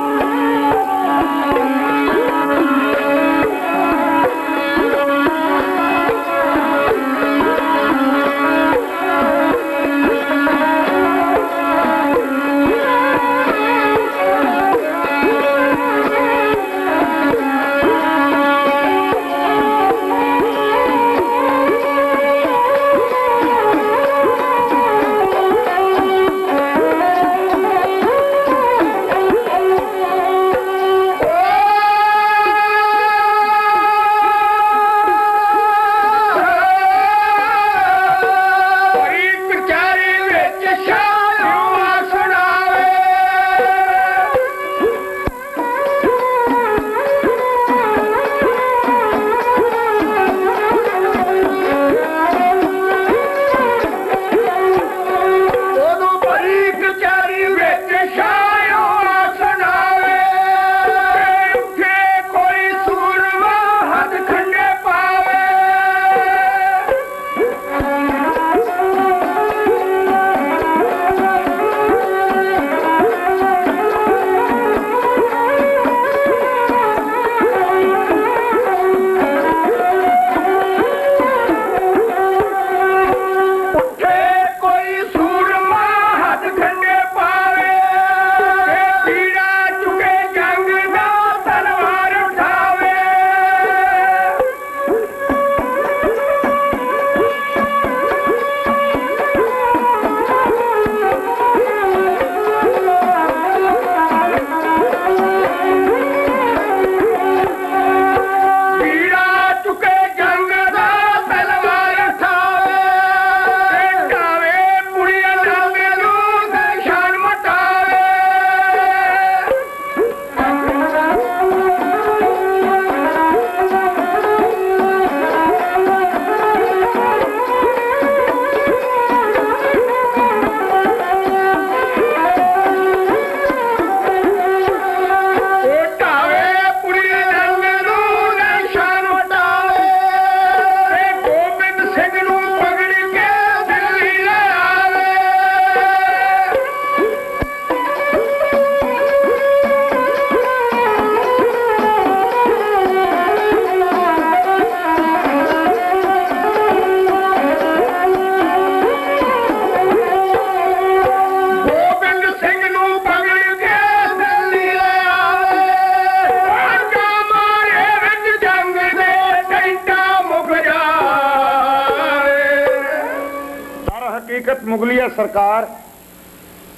Speaker 2: बेगैरत मुगलिया सरकार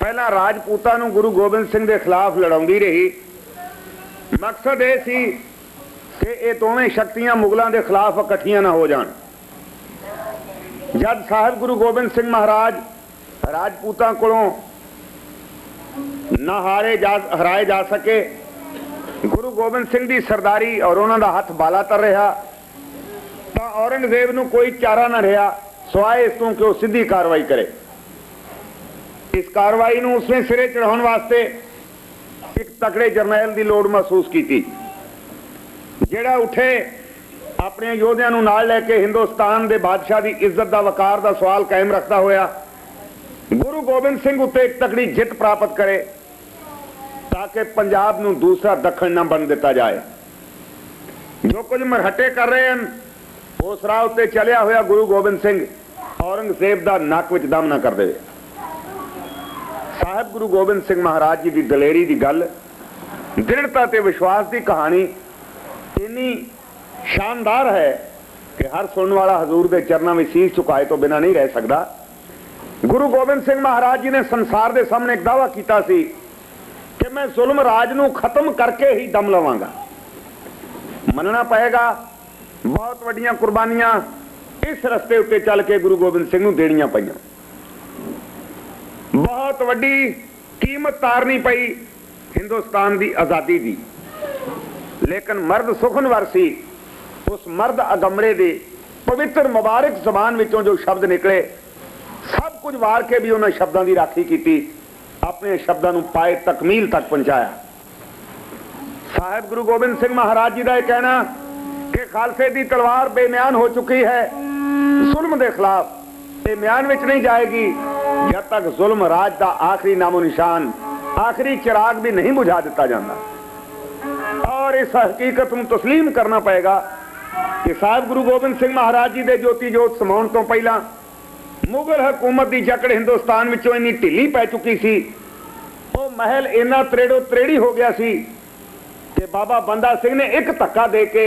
Speaker 2: पहला राजपूतां नूं गुरु गोबिंद सिंह के खिलाफ लड़ाउंदी रही। मकसद यह सी कि ये दोवें शक्तियां मुगलों के खिलाफ इकट्ठियां ना हो जान। जब साहिब गुरु गोबिंद सिंह महाराज राजपूतां कोलों ना हराए जा सके, गुरु गोबिंद सिंह की सरदारी और उन्हों का हथ बाला तर रहा, तो औरंगजेब नूं कोई चारा ना रहा सवाए इस तों कि वह सीधी कार्रवाई करे। इस कार्रवाई नूं उसने सिरे चढ़ाउण वास्ते एक तकड़े जरनैल की लोड़ महसूस की, जिहड़ा उठे अपने योद्धियां नूं नाल लैके हिंदुस्तान के बादशाह की इज्जत का वकार का सवाल कायम रखता होया गुरु गोबिंद सिंह उत्ते एक तकड़ी जित प्राप्त करे, ताकि पंजाब नूं दूसरा दखन न बन दिता जाए। जो कुछ मरहटे कर रहे हैं उस राह उत्ते चलिया होया गुरु गोबिंद सिंह औरंगजेब का नक विच दम न कर दे। साहिब गुरु गोबिंद सिंह महाराज जी की दलेरी की गल, दृढ़ता ते विश्वास की कहानी इन्नी शानदार है कि हर सुनने वाला हजूर के चरणों में शीश झुकाए तो बिना नहीं रह सकता। गुरु गोबिंद सिंह महाराज जी ने संसार के सामने एक दावा किया सी कि मैं जुल्म राज नूं खत्म करके ही दम लवांगा। मनना पएगा बहुत वड्डियां कुर्बानियां इस रस्ते उत्ते चल के गुरु गोबिंद सिंह नूं देणियां पईयां, बहुत वड्डी कीमत तारनी पई हिंदुस्तान की आज़ादी की। लेकिन मर्द सुखनवर सी, उस मर्द अगमरे दे पवित्र मुबारक जबान विचों जो शब्द निकले सब कुछ वार के भी उन्होंने शब्दों की राखी की, अपने शब्दों को पाए तकमील तक पहुंचाया। साहिब गुरु गोबिंद सिंह महाराज जी का यह कहना कि खालसे की तलवार बेम्यान हो चुकी है, जुल्म के खिलाफ ये म्यान विच नहीं जाएगी जब तक जुल्म राज का आखिरी नामो निशान, आखिरी चिराग भी नहीं बुझा दिता जाता। और इस हकीकत को तस्लीम करना पड़ेगा कि साहिब गुरु गोबिंद सिंह महाराज जी के ज्योति जोत समाउण तो पहला मुगल हुकूमत की जकड़ हिंदुस्तान विचों इन्नी ढिली पै चुकी सी, वो महल इन्ना त्रेड़ो त्रेड़ी हो गया सी कि बाबा बंदा सिंह ने एक धक्का दे के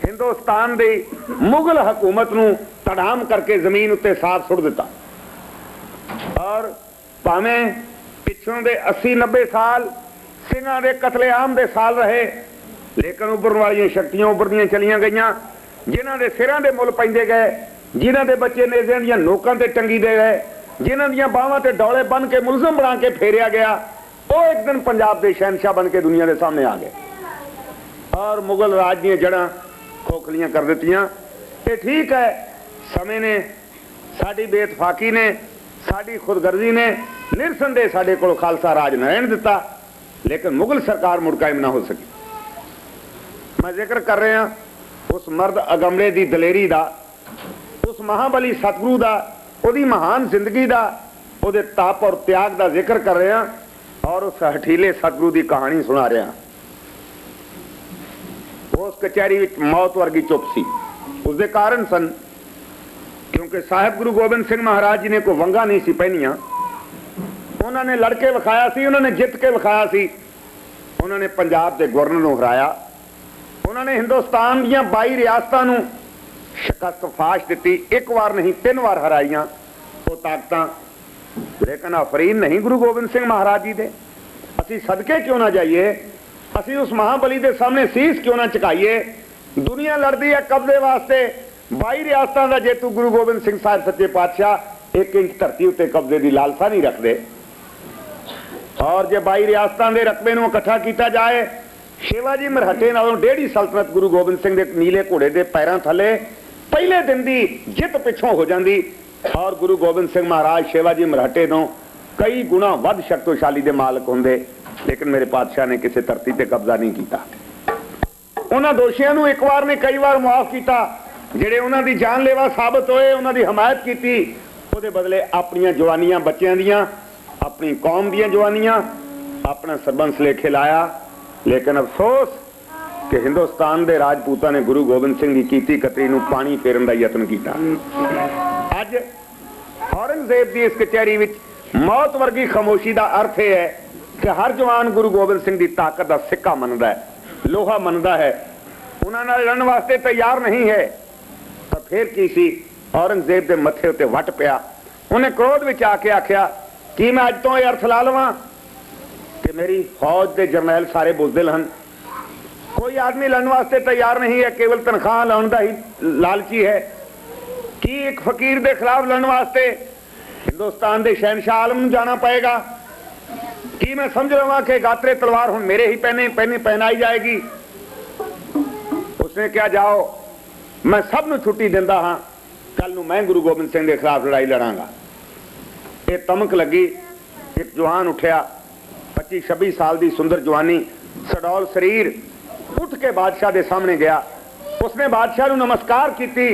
Speaker 2: हिंदुस्तान की मुगल हुकूमत नूं तड़ाम करके जमीन उत्ते साफ सुट दिता। और भावें पिछों दे 80-90 साल सिंहां दे कतलेआम दे साल रहे, लेकिन उभरन वाली शक्तियां उभरदियां चलियां गईयां, जिन्हां दे सिरां दे मुल पैंदे गए, जिन्हां दे बच्चे नेज़ियां दीयां नोकां ते टंगी दे गए, जिन्हां दीयां बाहां ते डौले बन के मुलजम बना के फेरिया गया, वो एक दिन पंजाब के शहनशाह बन के दुनिया के सामने आ गए और मुगल राज दीयां जड़ां खोखलियां कर दित्तियां। ये ठीक है, समय ने, साडी बेइतफाकी ने, साडी खुदगर्जी ने निरसंदेह साडे कोल खालसा राज न रहन दिता, लेकिन मुगल सरकार मुड़ कायम ना हो सकी। मैं जिक्र कर रहा उस मर्द अगमरे की दलेरी का, उस महाबली सतगुरु का, उसकी महान जिंदगी का, उसके तप और त्याग का जिक्र कर रहा और उस हठीले सतगुरु की कहानी सुना रहा। उस कचहरी में मौत वर्गी चुप सी, उसके कारण सन क्योंकि साहिब गुरु गोबिंद सिंह महाराज जी ने कोई वंगा नहीं सी पहनिया, उन्होंने लड़के विखाया सी, उन्होंने जित के विखाया सी, उन्होंने पंजाब के गवर्नर को हराया, उन्होंने हिंदुस्तान दी 22 रियासतां नूं शिकस्त फाश दी, एक बार नहीं 3 बार हराइयां वो ताकतां। लेकिन अफरीन नहीं गुरु गोबिंद सिंह महाराज जी दे, असी सदके क्यों ना जाइए, असी उस महाबली के सामने शीश क्यों ना झुकाइए। दुनिया लड़ती है कब्जे वास्ते, 22 रियासतां दा जेतू गुरु गोबिंद सिंह साहिब सच्चे पातशाह 1 इंच धरती उत्ते कब्जे की लालसा नहीं रखते। और जे 22 रियासतां दे रकबे नूं इकट्ठा किया जाए, शिवाजी मरहटे नालों 1.5 सल्तनत गुरु गोबिंद सिंह के नीले घोड़े के पैरों थले पहले दिन की जित पिछों हो जाती और गुरु गोबिंद सिंह महाराज शिवाजी मरहटे तो कई गुणा वध शक्तिशाली के मालक होंगे। लेकिन मेरे पातशाह ने किसी धरती पर कब्जा नहीं किया। उन्होंने दोषियों को एक बार ने कई बार मुआफ किया, जिहड़े उन्होंने जानलेवा साबित होए, उन्होंने हिमायत की, उसदे बदले अपनी जवानियां बच्चों दियां, अपनी कौम दियां जवानियां, अपना सरबंस लेखे लाया। लेकिन अफसोस कि हिंदुस्तान के राजपूतों ने गुरु गोबिंद सिंह की कीती कतरी नूं पानी फेरन का यत्न किया। अज औरंगजेब की इस कचहरी में मौत वर्गी खामोशी का अर्थ यह है कि हर जवान गुरु गोबिंद सिंह की ताकत का सिक्का मनता है, लोहा मनता है, उन्होंने लड़न वास्ते तैयार नहीं है। तो फिर की सी, औरंगजेब के मथे उत्ते वट पिया, ਉਹਨੇ ਕ੍ਰੋਧ ਵਿੱਚ ਆ ਕੇ ਆਖਿਆ ਕਿ ਮੈਂ ਅੱਜ ਤੋਂ ਇਹ ਅਰਥ ਲਾ ਲਵਾਂ ਕਿ ਮੇਰੀ ਫੌਜ ਦੇ ਜਰਨੈਲ ਸਾਰੇ ਬੁਜ਼ਦਿਲ ਹਨ, ਕੋਈ ਆਦਮੀ ਲੜਨ ਵਾਸਤੇ ਤਿਆਰ ਨਹੀਂ ਹੈ, ਕੇਵਲ ਤਨਖਾਹ ਲਾਉਣ ਦਾ ਹੀ ਲਾਲਚੀ ਹੈ। ਕੀ ਇੱਕ ਫਕੀਰ ਦੇ ਖਿਲਾਫ ਲੜਨ ਵਾਸਤੇ ਹਿੰਦੁਸਤਾਨ ਦੇ ਸ਼ਹਿਨशाह आलम ਨੂੰ ਜਾਣਾ ਪਏਗਾ? ਕੀ ਮੈਂ ਸਮਝ ਲਵਾਂ ਕਿ ਗਾਤਰੇ ਤਲਵਾਰ ਹੁਣ ਮੇਰੇ ਹੀ ਪਹਿਨਾਈ ਜਾਏਗੀ? ਉਸਨੇ ਕਿਹਾ ਜਾਓ, ਮੈਂ ਸਭ ਨੂੰ ਛੁੱਟੀ ਦਿੰਦਾ ਹਾਂ, ਕੱਲ ਨੂੰ ਮੈਂ ਗੁਰੂ ਗੋਬਿੰਦ ਸਿੰਘ ਦੇ ਖਿਲਾਫ ਲੜਾਈ ਲੜਾਂਗਾ। ਇਹ ਤਮਕ ਲੱਗੀ। ਇੱਕ ਜਵਾਨ ਉੱਠਿਆ, 25-26 ਸਾਲ ਦੀ ਸੁੰਦਰ ਜਵਾਨੀ, ਸਡੌਲ ਸਰੀਰ, ਉੱਠ ਕੇ ਬਾਦਸ਼ਾਹ ਦੇ ਸਾਹਮਣੇ ਗਿਆ। ਉਸਨੇ ਬਾਦਸ਼ਾਹ ਨੂੰ ਨਮਸਕਾਰ ਕੀਤੀ।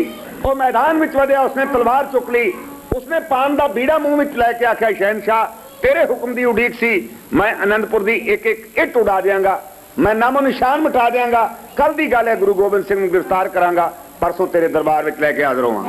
Speaker 2: ਉਹ ਮੈਦਾਨ ਵਿੱਚ ਵਧਿਆ, ਉਸਨੇ ਤਲਵਾਰ ਚੁੱਕ ਲਈ, ਉਸਨੇ ਪਾਨ ਦਾ ਬੀੜਾ ਮੂੰਹ ਵਿੱਚ ਲੈ ਕੇ ਆਖਿਆ, ਸ਼ਹਿਨशाह तेरे हुक्म की उड़ीक सी, मैं आनंदपुर की एक एक इट उड़ा देंगा, मैं नामो निशान मिटा देंगा। कल की गल है, गुरु गोबिंद सिंह गिरफ्तार करांगा, परसों तेरे दरबार में लैके हाजिर होवां।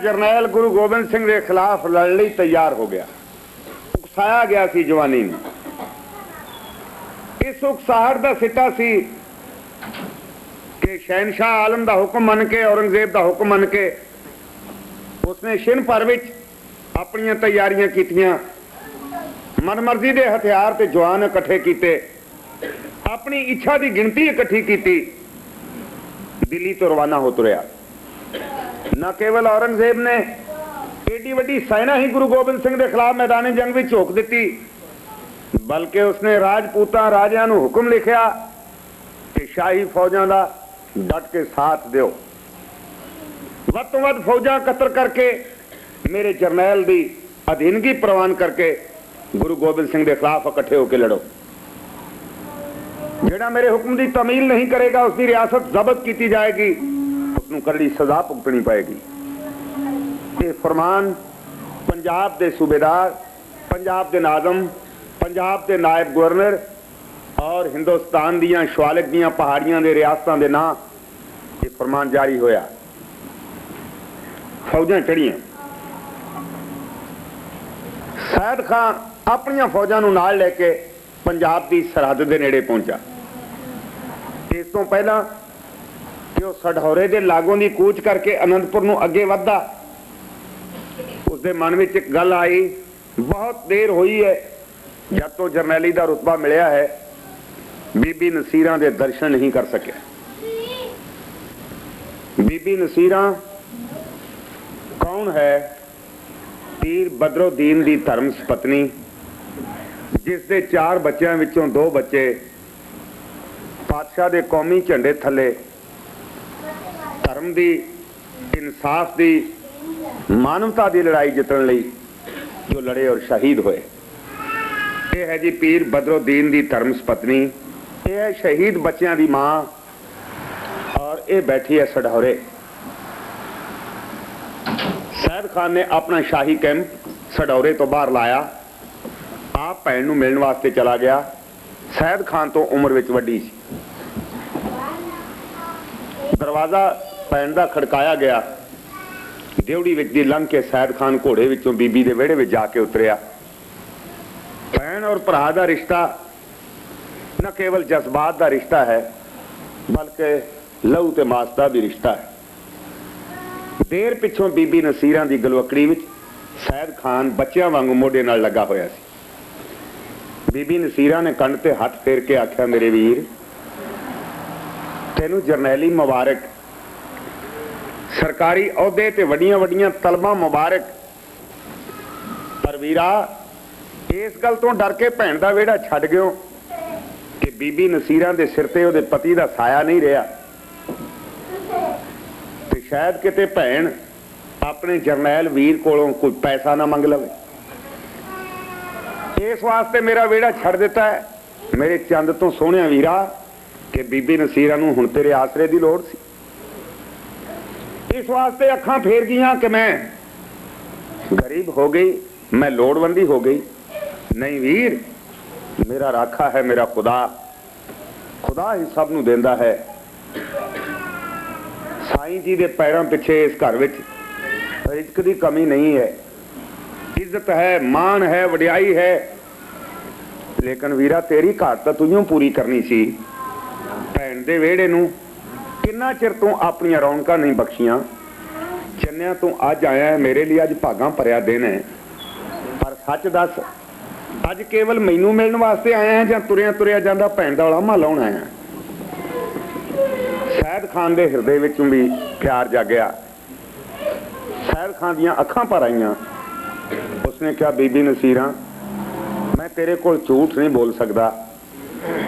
Speaker 2: जरनैल गुरु गोबिंद सिंह के खिलाफ लड़न लई तैयार हो गया। उकसाया गया सी जवानी में। इस उकसाहट का सिट्टा सी कि शहनशाह आलम का हुक्म मन के, औरंगजेब का हुक्म मन के उसने छिन भर विच अपनी तैयारियां कीतियां, मनमर्जी के हथियार ते जवान इकट्ठे किए, अपनी इच्छा की गिनती इकट्ठी की, दिल्ली तो रवाना हो तुरया। न केवल औरंगजेब ने एडी वड्डी सेना ही गुरु गोबिंद सिंह के खिलाफ मैदानी जंग में झोंक दी, बल्कि उसने राजपूतां राजियां नूं हुक्म लिखिया कि शाही फौजां दा डट के साथ दिओ, वध तो वध फौजां कतर करके मेरे जरनैल की अधीनगी प्रवान करके गुरु गोबिंद सिंह के खिलाफ इकट्ठे होकर लड़ो। जिहड़ा मेरे हुक्म की तमील नहीं करेगा उसकी रियासत जब्त की जाएगी, उसनूं कड़ी सजा भुगतनी पएगी। ये फरमान पंजाब के सूबेदार, पंजाब के नाज़म, पंजाब के नायब गवर्नर और हिंदुस्तान दियां शिवालिक दियां पहाड़ियां दे रियासतां दे नां ये फरमान जारी होया। फौजां चढ़ियां। सैयद खां अपनियां फौजां नूं नाल लैके पंजाब की सरहद के नेड़े पहुंचा। इस तो पहला कि वह सढौरे के लागों की कूच करके आनंदपुर नूं अगे वधदा, उसके मन में एक गल आई, बहुत देर हुई है जब तो जरनैली का रुतबा मिलिया है, बीबी नसीरां दे दर्शन नहीं कर सके। बीबी नसीरां कौन है? पीर बदरुद्दीन की धर्म पत्नी, जिसके 4 बच्चों विचों 2 बच्चे पातशाह के कौमी झंडे थले धर्म की, इंसाफ की, मानवता की लड़ाई जितने लई जो लड़े और शहीद हुए। ये है जी पीर बदरुद्दीन की धर्म पत्नी, ये है शहीद बच्चों की मां, और ये बैठी है सढौरे। सैयद खान ने अपना शाही कैंप सढौरे तो बाहर लाया, आप भैन नूं मिलण वास्ते चला गया। सैयद खान तो उम्र विच वड्डी सी। दरवाजा भैन का खड़काया गया, देवड़ी विच दी लंघ के सैयद खान घोड़े विचों बीबी दे विहड़े विच जाके उतरिया। भैन और भरा का रिश्ता न केवल जज्बात का रिश्ता है, बल्कि लहू ते मास का भी रिश्ता है। देर पिछों बीबी नसीरां दी गलवकड़ी विच सैयद खान बच्चों वांगू मोढे नाल लगा होया सी। बीबी नसीरां ने कंध ते हथ फेर के आख्या, मेरे वीर तेनू जरनैली मुबारक, सरकारी अहुदे ते वड्डियां वड्डियां तलबां मुबारक, पर वीरा इस गल तो डर के भैन का वेड़ा छड्ड गयो कि बीबी नसीरां दे सिर ते उहदे पति का साया नहीं रहा, ते शायद किते भैन अपने जरनैल वीर कोलों कोई पैसा ना मंग लवे। इस वास्ते मेरा वेड़ा छड्ड दिता है मेरे चंद तो सोहणिया वीरा कि बीबी नसीरां नूं हुण तेरे आसरे की लोड़ सी। इस वास्ते अखां फेर गईयां कि मैं गरीब हो गई, मैं लोड़वंदी हो गई। नहीं वीर, मेरा राखा है मेरा खुदा, खुदा ही सब नूं देंदा है। साईं जी दे पैरों पिछे इस घर विच रिज़्क की कमी नहीं है, इज्जत है, मान है, वडियाई है, लेकिन वीरा तेरी घाट तो तुझों पूरी करनी सी। भैन दे वेड़े नूं किन्ना चिर तू अपनी रौनकां नहीं बख्शियां। चन्निया तू अज आया है, मेरे लिए अज भागां भरिया दिन है, पर सच दस अज केवल मैनू मिलण वास्ते आया है जां तुरिया तुरिया जांदा भैन दा उलामा लाउण आया? सैयद खान दे हिरदे विचों भी प्यार जागया। सैयद खान दियां अखां भर आईयां। उसने कहा, बीबी नसीरां मैं तेरे कोल झूठ नहीं बोल सकदा,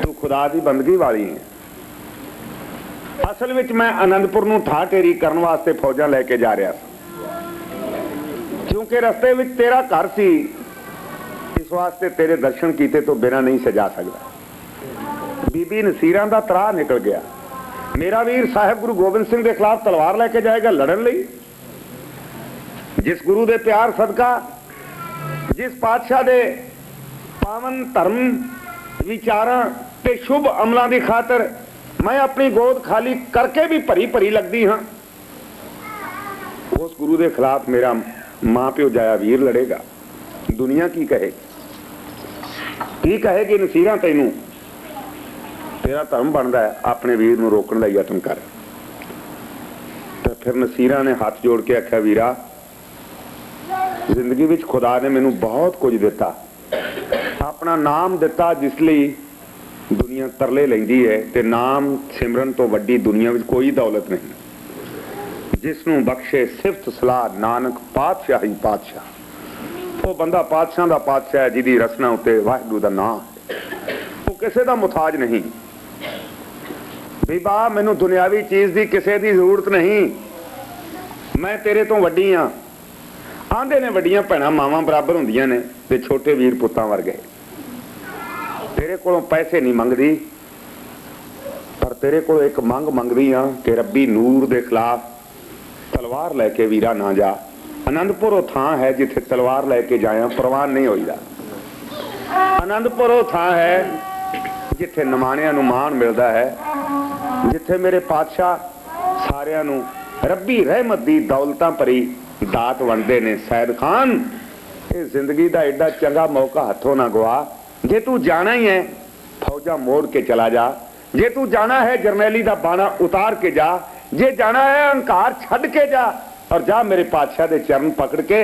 Speaker 2: तू खुदा दी बंदगी वाली है। असल विच मैं आनंदपुर नूं ठा ढेरी करन वास्ते फौजां लैके जा रहा था, क्योंकि रस्ते विच तेरा घर सी, इस वास्ते तेरे दर्शन कीते तो बिना नहीं सजा सकदा। बीबी नसीरां दा त्राह निकल गया। मेरा वीर साहिब गुरु गोबिंद सिंह के खिलाफ तलवार लैके जाएगा लड़न लई? जिस गुरु दे प्यार सदका, जिस पातशाह दे पावन धर्म विचारां ते शुभ अमलों की खातर मैं अपनी गोद खाली करके भी भरी भरी लगती हाँ, उस गुरु के खिलाफ मेरा मां प्यो जाया वीर लड़ेगा। दुनिया की कहेगी नसीरा तैनू तेरा धर्म बनता है अपने वीर नूं रोकण दा यतन कर। तो फिर नसीरा ने हाथ जोड़ के आख्या वीरा जिंदगी विच खुदा ने मैनू बहुत कुछ दिता, अपना नाम दिता जिसलिए दुनिया तरले लैंदी है, ते नाम सिमरन तो वड्डी दुनिया विच कोई दौलत नहीं। जिसनू बख्शे सिफत सलाह नानक पातशाह ही पातशाह, वो बंदा पातशाह दा पातशाह है जिहदी रसना उत्ते वाहिगुरू दा नाम है, वो किसी दा मुताज नहीं। बीबा मैनू दुनियावी चीज दी किसी दी जरूरत नहीं, मैं तेरे तो वड्डी हाँ। आंदे ने वड्डियां भैणां मावां बराबर हुंदियां ने ते छोटे वीर पुत्तां वर्गे। तेरे कोलों पैसे नहीं मंगदी, पर तेरे को एक मंग मंगदी हाँ कि रब्बी नूर दे खिलाफ तलवार लैके वीरा ना जा। आनंदपुर वो थां है जिथे तलवार लैके जाया प्रवान नहीं होईदा। आनंदपुर वो थां है जिथे नमाणियां नूं मान मिलदा है, जिथे मेरे पातशाह सारियां नूं रब्बी रहमत दी दौलतां भरी दात वंडदे ने। सैयद खान ये जिंदगी दा एडा चंगा मौका हथों ना गवा। जे तू जाना ही है फौजा मोड़ के चला जा, जे तू जाना है जरनैली दा बाणा उतार के जा, जे जाना है अहंकार छड़ के जा और जा मेरे पातशाह दे चरण पकड़ के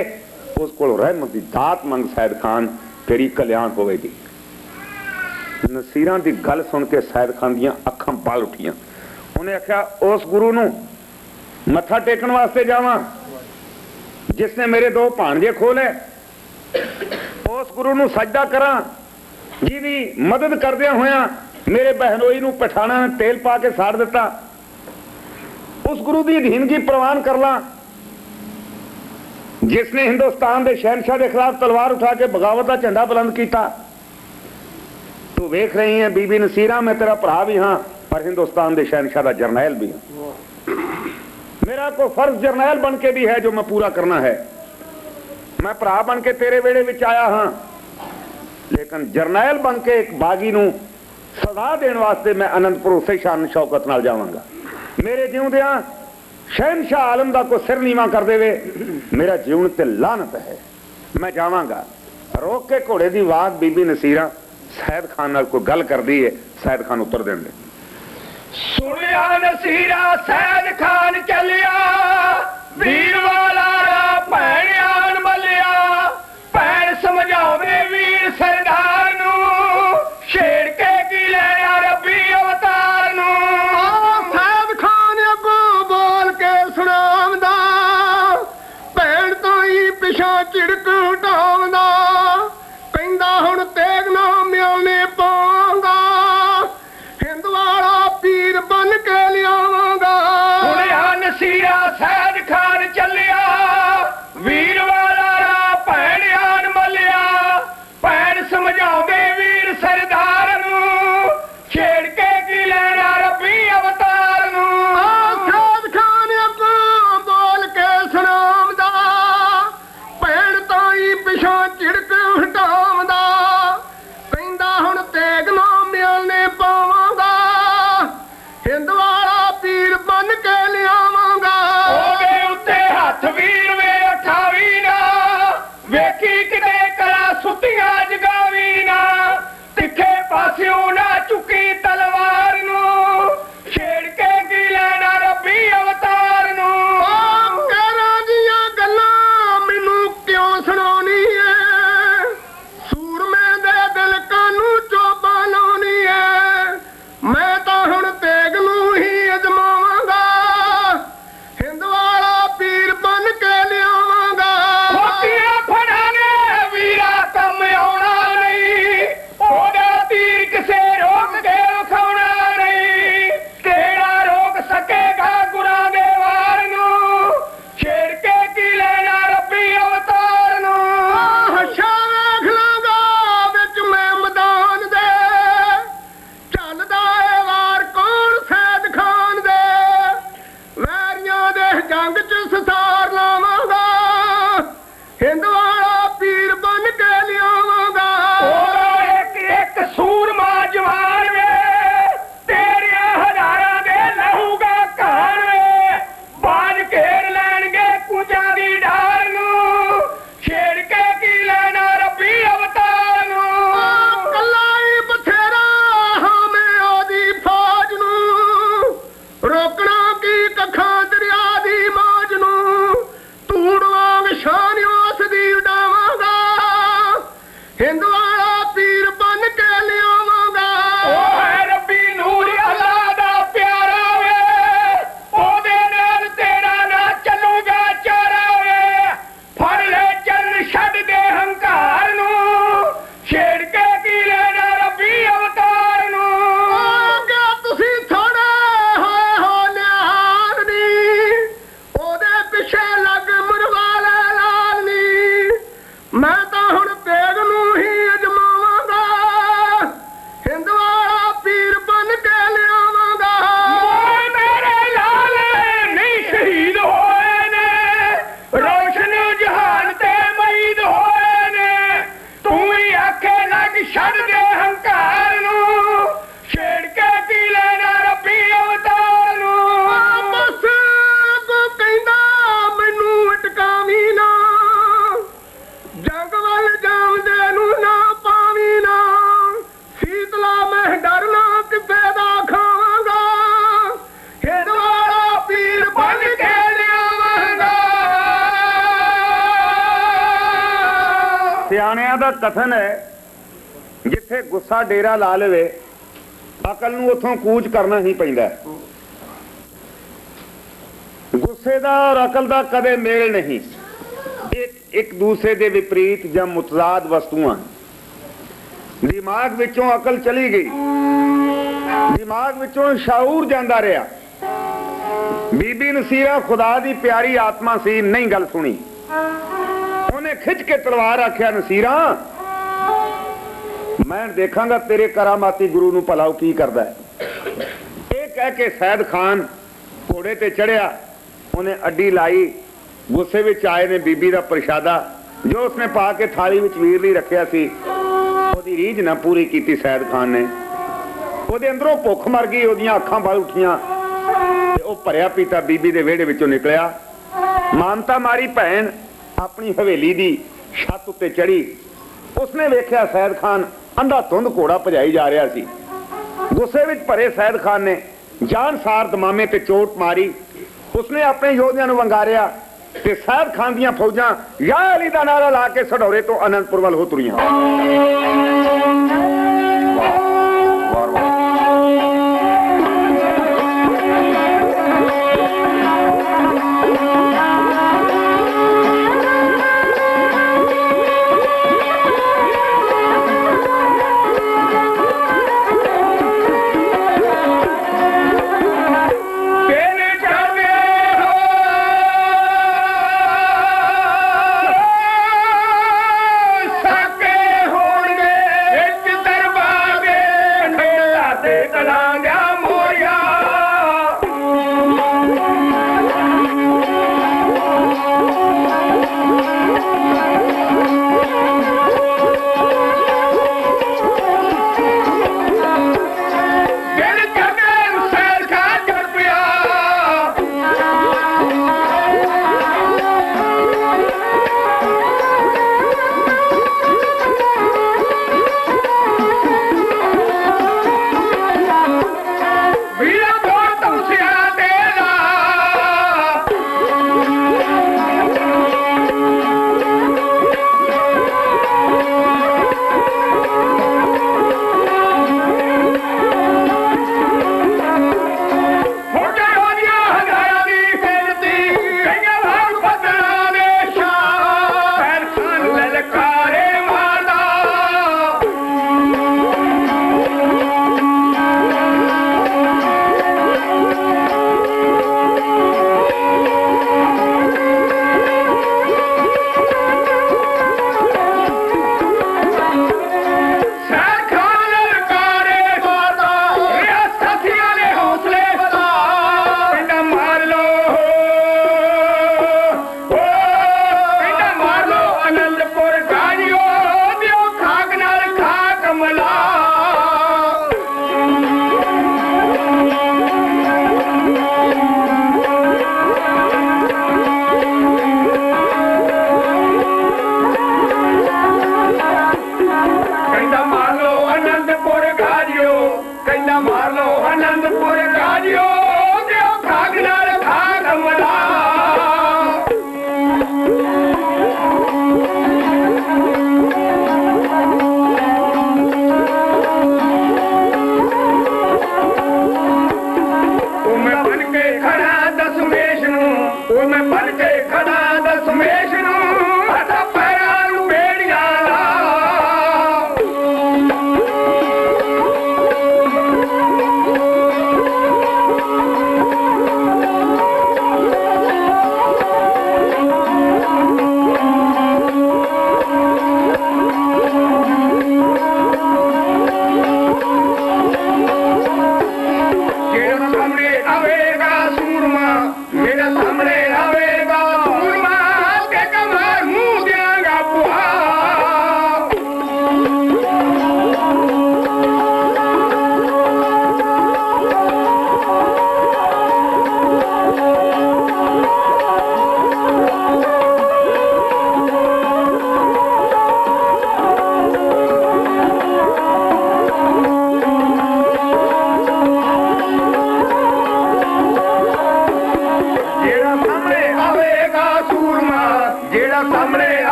Speaker 2: उस को रहमत दी दात मंग। सैयद खान तेरी कल्याण होवेगी। नसीरा दी गल सुन के सैयद खान दियां अखां बल उठियां। उन्हें आख्या उस गुरु नूं मत्था टेकण वास्ते जावां जिसने मेरे दो भाणजे खोले, उस गुरु नूं सजदा करां जिहदी मदद करदियां होयां मेरे बहनोई नूं पठाणा ने तेल पा के साड़ दिता, उस गुरु की अधीनगी प्रवान कर ला जिसने हिंदुस्तान के शहनशाह के खिलाफ तलवार उठा के बगावत का झंडा बुलंद किया। तू वेख रही है बीबी नसीरा, मैं तेरा भरा भी हाँ पर हिंदुस्तान के शहनशाह का जरनैल भी हाँ। मेरा को फर्ज जरनैल बन के भी है जो मैं पूरा करना है। मैं भरा बन के तेरे वेड़े विच आया हाँ, लेकिन जरनैल बन के एक बागी नूं सदा देने वास्ते मैं आनंदपुर उसे शान शौकत नाल जावांगा। मेरे जीवदियां शहनशाह आलम का कोई सिर नीवा कर देवे, मेरा जीवन ते लानत है। मैं जावांगा। रोक के घोड़े की वाग बीबी नसीरा सैयद खान नाल कोई गल कर दी है। सैयद खान उतर देंगे।
Speaker 1: सुनिया नसीरा सैयद खान चलिया, वीर वाला भैण आन बलिया, भैण समझावे वीर सरदार नूं, छेड़ के की लेना रब्बी अवतार नूं।
Speaker 3: सैयद खान अगों बोल के सुणावदा, भैण तो ही पिछा झिड़क उठावदा, कहंदा हुण तेग ना मिलने पावांगा, हिंद वाला पीर बन के लियावांगा।
Speaker 1: सुनिया नसीरा सैयद खान चलिया, वीर वाला भैण आन बलिया, भैण समझावे वीर सरदार नूं, छेड़ के की लेना रब्बी अवतार नूं।
Speaker 3: सैयद खान अगों बोल के सुणावदा, भैण तो ही पिछा झिड़क हटावदा, कहंदा हुण तेग ना मिलने पावांगा, हिंद वाला पीर बन के लियावांगा।
Speaker 1: ਉਹਦੇ ਉੱਤੇ ਹੱਥ ਵੀਰ ਵੇ ਉਠਾਵੀ ਨਾ, ਵੇਖੀ ਕਿਤੇ ਕਲਾ ਸੁੱਤੀਆਂ ਜਗਾਵੀ ਨਾ, ਤਿੱਖੇ ਪਾਸਿਓਂ ਨਾ ਚੁੱਕੀ ਤਲਵਾਰ ਨੂੰ, ਛੇੜ ਕੇ ਕੀ ਲੈਣਾ ਰੱਬੀ ਅਵਤਾਰ ਨੂੰ।
Speaker 3: ਕਹਿਰਾਂ ਦੀਆਂ ਗੱਲਾਂ ਮੈਨੂੰ ਕਿਉਂ ਸੁਣਾਉਣੀ ਏ, ਸੂਰਮੇ ਦੇ ਦਿਲ ਕਾਨੂੰ ਚੋਬਾ ਲਾਉਣੀ ਏ, ਮੈਂ ਤਾਂ ਹੁਣ ਤੇਗ ਨੂੰ ਹੀ ਅਜਮਾਵਾਂਗਾ, ਹਿੰਦ ਵਾਲਾ ਪੀਰ ਬਨ ਕੇ ਲਿਆਵਾਂਗਾ।
Speaker 1: ਖੋਤੀਆਂ ਫੜਾਂਗੇ ਵੀਰਾ ਕੰਮ ਆਉਣਾ ਨਹੀਂ, ਉਹਦਾ ਤੀਰ ਕਿਸੇ ਛੱਡ ਦੇ ਹੰਕਾਰ ਨੂੰ, ਛੇੜ ਕੇ ਕੀ ਲੈਣਾ ਰੱਬੀ ਅਵਤਾਰ ਨੂੰ।
Speaker 3: ਬਸ ਕੋ ਕਹਿੰਦਾ ਮੈਨੂੰ ਅਟਕਾਵੀਂ ਨਾ, ਜੰਗ ਵੱਲ ਜਾਂਦੇ ਨੂੰ ਨਾ ਪਾਵੀਂ ਨਾ, ਸੀਤਲਾ ਮੈਂ ਡਰਨਾ ਕਿਸੇ ਦਾ ਖਾਵਾਂਗਾ, ਖੇਡ ਵਾਲਾ ਪੀਰ ਬਣ ਕੇ ਲਿਆਵਾਂਗਾ।
Speaker 2: ਸਿਆਣਿਆਂ ਦਾ ਕਥਨ ਹੈ, ਜਿੱਥੇ ਗੁੱਸਾ ਡੇਰਾ ਲਾ ਲਵੇ ਅਕਲ ਨੂੰ ਉੱਥੋਂ ਕੂਚ ਕਰਨਾ ਹੀ ਪੈਂਦਾ ਹੈ। ਗੁੱਸੇ ਦਾ ਔਰ ਅਕਲ ਦਾ ਕਦੇ ਮੇਲ ਨਹੀਂ, ਇੱਕ ਦੂਸਰੇ ਦੇ ਵਿਪਰੀਤ ਜਾਂ ਮੁਤਜ਼ਾਦ ਵਸਤੂਆਂ। ਦਿਮਾਗ ਵਿੱਚੋਂ ਅਕਲ ਚਲੀ ਗਈ, ਦਿਮਾਗ ਵਿੱਚੋਂ ਸ਼ਾਊਰ ਜਾਂਦਾ ਰਿਹਾ। ਬੀਬੀ ਨਸੀਰਾ ਖੁਦਾ ਦੀ ਪਿਆਰੀ ਆਤਮਾ ਸੀ, ਨਹੀਂ ਗੱਲ ਸੁਣੀ। ਉਹਨੇ ਖਿੱਚ ਕੇ ਤਲਵਾਰ ਆਖਿਆ, ਨਸੀਰਾ ਮੈਂ ਦੇਖਾਂਗਾ ਤੇਰੇ ਕਰਾਮਾਤੀ ਗੁਰੂ ਨੂੰ ਭਲਾ ਕੀ ਕਰਦਾ ਹੈ। ਇਹ ਕਹਿ ਕੇ ਸੈਦ ਖਾਨ ਘੋੜੇ ਤੇ ਚੜਿਆ, ਉਹਨੇ ਅੱਡੀ ਲਾਈ। ਗੁੱਸੇ ਵਿੱਚ ਆਏ ਨੇ ਬੀਬੀ ਦਾ ਪ੍ਰਸ਼ਾਦਾ ਜੋ ਉਸਨੇ ਪਾ ਕੇ ਥਾਲੀ ਵਿੱਚ ਵੀਰ ਲਈ ਰੱਖਿਆ ਸੀ, ਉਹਦੀ ਰੀਝ ਨਾ ਪੂਰੀ ਕੀਤੀ ਸੈਦ ਖਾਨ ਨੇ। ਉਹਦੇ ਅੰਦਰੋਂ ਭੁੱਖ ਮਰ ਗਈ, ਉਹਦੀਆਂ ਅੱਖਾਂ ਵੱਲ ਉੱਠੀਆਂ ਤੇ ਉਹ ਭਰਿਆ ਪੀਤਾ ਬੀਬੀ ਦੇ ਵਿਹੜੇ ਵਿੱਚੋਂ ਨਿਕਲਿਆ। ਮਾਨਤਾ ਮਾਰੀ ਭੈਣ ਆਪਣੀ ਹਵੇਲੀ ਦੀ ਛੱਤ ਉੱਤੇ ਚੜੀ। ਉਸਨੇ ਵੇਖਿਆ ਸੈਦ ਖਾਨ ਅੰਧਾ ਧੁੰਦ ਘੋੜਾ ਭਜਾਈ ਜਾ ਰਿਹਾ ਸੀ। ਗੁੱਸੇ ਵਿੱਚ ਭਰੇ ਸੈਦ ਖਾਨ ਨੇ ਜਾਨਸਾਰ ਦਮਾਮੇ ਤੇ ਚੋਟ ਮਾਰੀ। ਉਸਨੇ ਆਪਣੇ ਯੋਧਿਆਂ ਨੂੰ ਵੰਗਾਰਿਆ ਤੇ ਸੈਦ ਖਾਨ ਦੀਆਂ ਫੌਜਾਂ ਯਾ ਅਲੀ ਦਾ ਨਾਰਾ ਲਾ ਕੇ ਸਢੌਰੇ ਤੋਂ ਅਨੰਦਪੁਰ ਵੱਲ ਹੋ ਤੁਰੀਆਂ।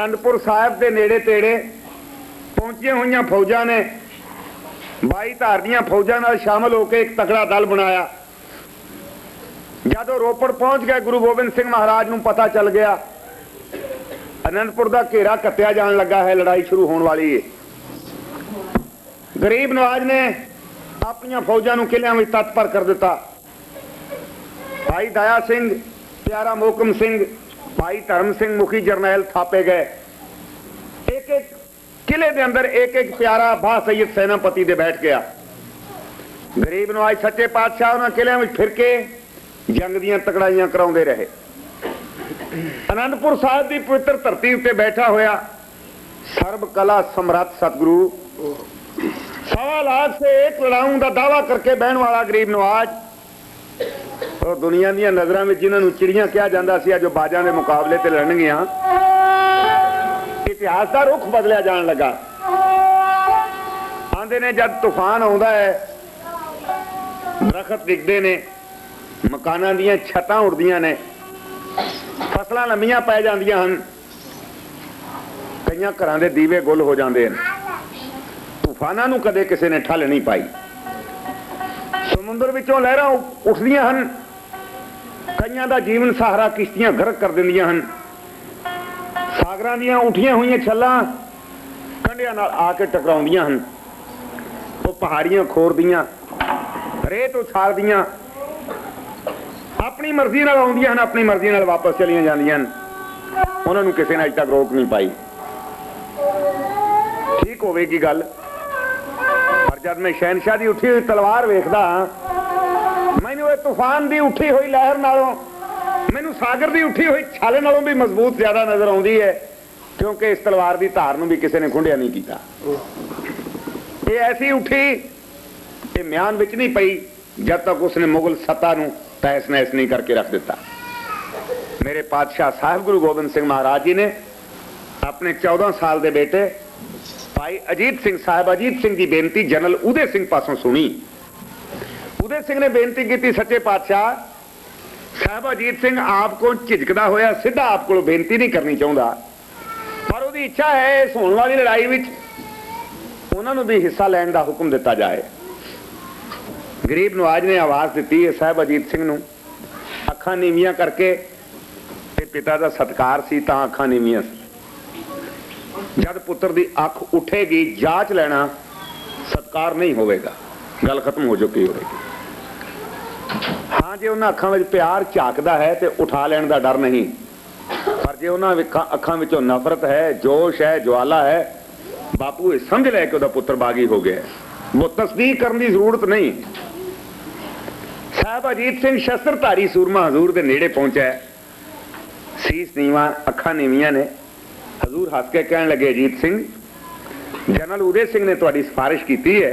Speaker 2: आनंदपुर साहब के नेड़े तेड़े पहुंचिया हुई फौजा ने 22 धार दी फौजा नाल शामिल होकर एक तगड़ा दल बनाया। जदों रोपड़ पहुंच गए गुरु गोबिंद सिंह महाराज नूं पता चल गया आनंदपुर का घेरा कत्या जान लगा है, लड़ाई शुरू होने वाली है। गरीब नवाज ने अपन फौजा नूं किलियां विच तत्पर कर दिता। भाई दया सिंह, प्यारा मोहकम सिंह, भाई धर्म सिंह मुखी जरनैल थापे गए। एक एक किले के अंदर एक एक प्यारा बाह सैयद सेनापति दे बैठ गया। गरीब नवाज सच्चे पातशाह उन्होंने किलियां विच फिर के जंग दियां तकड़ाइयां कराउंदे रहे। आनंदपुर साहब की पवित्र धरती उत्ते बैठा होया सर्व कला समर्थ सतगुरु 1.25 लाख से एक लड़ाऊं का दावा करके बहन वाला गरीब नवाज और दुनिया दी नजरों में जिन्होंने चिड़ियां कहा जाता सी, जो बाजा के मुकाबले ते लड़नगियां, इतिहास का रुख बदलिया जान लगा। आंदे ने जब तूफान आता है, दरखत डिगते ने, मकानां दीयां छत्तां उड़दियां ने, फसलां लंमियां पै जांदियां हन, कईयां घरां दे दीवे गुल हो जाते हैं। तूफानां नूं कदे किसी ने ठल नहीं पाई। समुद्र विचों लहरां उठदियां हन, कईयां दा जीवन सहारा किश्तियां गर्क कर दिंदियां हन। सागरां दीयां उठियां हुई छल्लां कंढियां नाल आके टकराउंदियां हन। वो पहाड़ियां खोरदियां, रेत उछालदियां, अपनी मर्जी नाल आउंदियां हन, अपनी मर्जी नाल वापस चलियां जांदियां हन। उन्हां नूं किसी ने अज तक रोक नहीं पाई। ठीक होवेगी गल, पर जब मैं शहनशाह की उठी हुई तलवार वेखदा, मैनू तूफान की उठी हुई लहर नालों, मैनू सागर की उठी हुई छल नालों भी मजबूत ज्यादा नजर आउंदी है, क्योंकि इस तलवार की धार नूं भी किसी ने खुंडिया नहीं किया। ये ऐसी उठी ये म्यान विच नहीं पई जब तक उसने मुगल सत्ता नूं तहस नहस नहीं करके रख दिता। मेरे पातशाह साहिब गुरु गोबिंद सिंह महाराज जी ने अपने 14 साल के बेटे भाई अजीत सिंह साहब अजीत सिंह की बेनती जनरल उदय सिंह पासों सुनी। उदय सिंह ने बेनती की, सच्चे पातशाह साहब अजीत सिंह आपको झिझकदा होया सीधा आपको बेनती नहीं करनी चाहता, पर उसकी इच्छा है इस होने वाली लड़ाई में उन्होंने भी हिस्सा लैन का हुक्म दिता जाए। गरीब नवाज ने आवाज दी है साहब अजीत सिंह नूं अखां नीवियां करके, पिता का सत्कार सी तां अखां नीवियां सी। जब पुत्र की अख उठेगी जांच लेना सत्कार नहीं होगा, गल खत्म हो चुकी होगी। हाँ जे उन्होंने अखां में प्यार झाकदा है तो उठा लैण का डर नहीं, पर जे उन्होंने अखां विचों नफरत है, जोश है, ज्वाला है, बापू समझ लै कि उसका पुत्र बागी हो गया, वो तस्दीक करने की जरूरत नहीं। साहब अजीत सिंह शस्त्रधारी सूरमा हजूर के नेड़े पहुंचा है, सीस नीवा, अखां नीवियां ने। हजूर हस के कहन लगे अजीत सिंह जनरल उदय सिंह ने तुहाडी सिफारिश की है,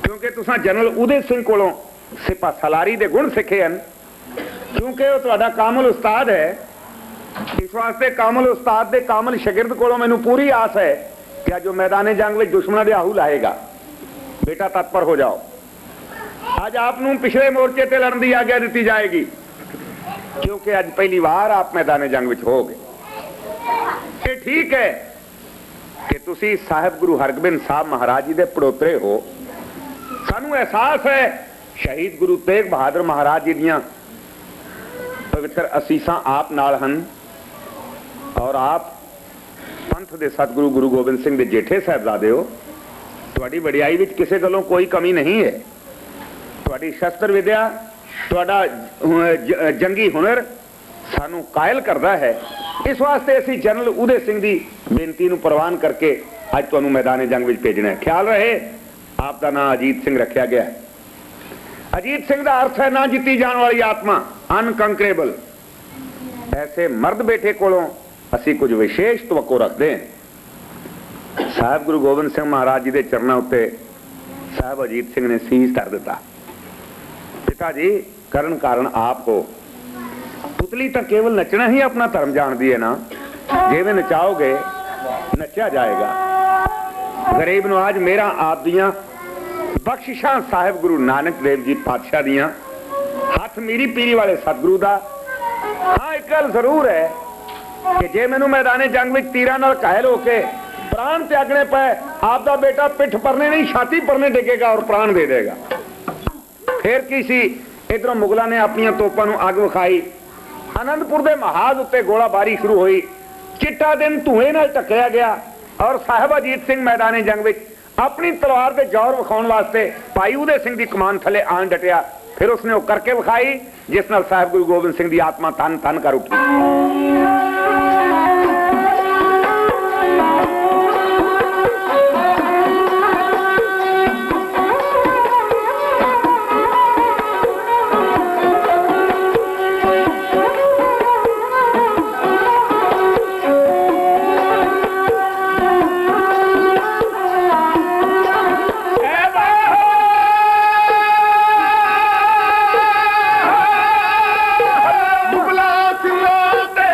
Speaker 2: क्योंकि तुसां जनरल उदय सिंह कोलों सिपा सलारी दे गुण सीखे हैं, क्योंकि वह तुहाडा कामल उस्ताद है। इस वास्ते कामल उस्ताद दे कामल शागिर्द कोलों मैनूं पूरी आस है कि अज मैदान जंग में दुश्मनों के आहू लाएगा। बेटा तत्पर हो जाओ, आज आपनूं पिछले मोर्चे ते लड़न की आग्या दी जाएगी, क्योंकि अज पहली बार आप मैदान जंग में हो गए। ये ठीक है कि तुसी साहिब गुरु हरगोबिंद साहब महाराज जी दे पड़ोतरे हो। सानू एहसास है शहीद गुरु तेग बहादुर महाराज जी दियां पवित्र असीसां आप नाल हन, और आप पंथ दे सतगुरु गुरु गोबिंद सिंह दे जेठे साहिबजादे हो। तुहाडी वडियाई विच किसी गल्लों कोई कमी नहीं है। तुहाडी शस्त्र विद्या, तुहाडा जंगी हुनर सानू कायल करता है। इस वास्ते असीं जनरल उदय सिंह की बेनती नूं प्रवान करके अज तुहानूं मैदान जंग विच भेजना है। ख्याल रहे आपका नाम अजीत सिंह रखा गया है। अजीत सिंह का अर्थ है ना जीती जाने वाली आत्मा, अनकंकरेबल। ऐसे मर्द बेटे कोलों असी कुछ विशेष तवक्को रखते हैं। साहब गुरु गोबिंद सिंह महाराज जी के चरणों उत्ते साहब अजीत सिंह ने सीस धर दिता। पिता जी करण कारण आप हो। पुतली तो केवल नचना ही अपना धर्म जानती है ना, जिवें नचाओगे नचा जाएगा। गरीब नवाज मेरा आप दियां बख्शिशां साहिब गुरु नानक देव जी पातशाह दियां हाथ मीरी पीरी वाले सतगुरु दा। हाँ एक गल जरूर है ਕਿ ਜੇ ਮੈਨੂੰ ਮੈਦਾਨੇ ਜੰਗ ਵਿੱਚ ਤੀਰਾਂ ਨਾਲ ਘਾਇਲ ਹੋ ਕੇ ਪ੍ਰਾਣ ਤਿਆਗਣੇ ਪਏ, ਆਪਦਾ ਬੇਟਾ ਪਿੱਠ ਪਰਨੇ ਨਹੀਂ ਛਾਤੀ ਪਰਨੇ ਡਿੱਗੇਗਾ ਔਰ ਪ੍ਰਾਣ ਦੇ ਦੇਗਾ। ਫਿਰ ਕੀ ਸੀ, ਇਧਰੋਂ ਮੁਗਲਾਂ ਨੇ ਆਪਣੀਆਂ ਤੋਪਾਂ ਨੂੰ ਅੱਗ ਵਿਖਾਈ, ਆਨੰਦਪੁਰ ਦੇ ਮਹਾਜ਼ ਉੱਤੇ ਗੋਲਾਬਾਰੀ ਸ਼ੁਰੂ ਹੋਈ, ਚਿੱਟਾ ਦਿਨ ਧੂਏ ਨਾਲ ਢੱਕਿਆ ਗਿਆ ਔਰ ਸਾਹਿਬ ਅਜੀਤ ਸਿੰਘ ਮੈਦਾਨੇ ਜੰਗ ਵਿੱਚ ਆਪਣੀ ਤਲਵਾਰ ਦੇ ਜ਼ੋਰ ਵਿਖਾਉਣ ਵਾਸਤੇ ਭਾਈ ਉਦੈ ਸਿੰਘ ਦੀ ਕਮਾਨ ਥੱਲੇ ਆਣ ਡਟਿਆ। ਫਿਰ ਉਸਨੇ ਉਹ ਕਰਕੇ ਵਿਖਾਈ ਜਿਸ ਨਾਲ ਸਾਹਿਬ ਗੁਰੂ ਗੋਬਿੰਦ ਸਿੰਘ ਦੀ ਆਤਮਾ ਤਨ ਤਨ ਕਰ ਉੱਠੀ।
Speaker 1: ਮੁਗਲਾਂ ਸਿੰਘਾਂ ਤੇ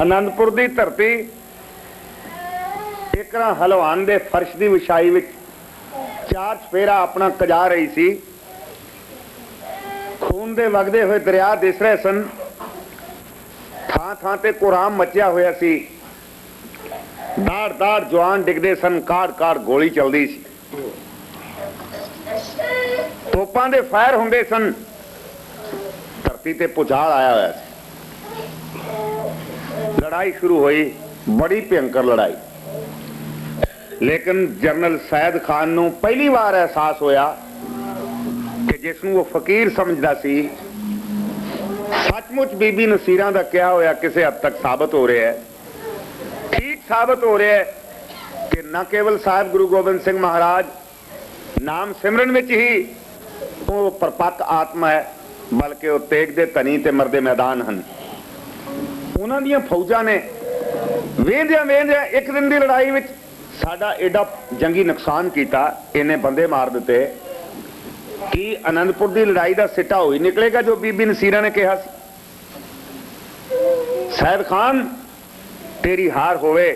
Speaker 2: आनंदपुर की धरती एक हलवान के फर्श की विछाई विच चार चपेरा अपना कजा रही सी। खून दे वगदे हुए दरिया दिस रहे सन। थां थां ते कुराम मचिया होया सी। दाड़ दाड़ जवान डिगदे सन, काड़ काड़ गोली चलदी सी। तोपां दे फायर हुंदे सन। धरती ते भुचाल आया होया सी। लड़ाई शुरू हुई, बड़ी भयंकर लड़ाई। लेकिन जनरल सैयद खान नूं पहली बार एहसास होया कि जिसनूं वो फकीर समझदा सी, सचमुच बीबी नसीरां दा क्या होया किसी हद तक साबित हो रहा है। ठीक साबित हो रहा है कि न केवल साहिब गुरु गोबिंद सिंह महाराज नाम सिमरन विच ही वो परपक्क आत्मा है, बल्कि वो तेग दे धनी ते मरदे मैदान हैं। उन्हां दीयां फौजां ने वेंदियां वेंदियां एक दिन की लड़ाई विच साडा एडा जंगी नुकसान किया, इन्हें बंदे मार दिते कि आनंदपुर की लड़ाई का सिटा हो ही निकलेगा जो बीबी नसीरा ने कहा सी। सैयद खान तेरी हार होवे,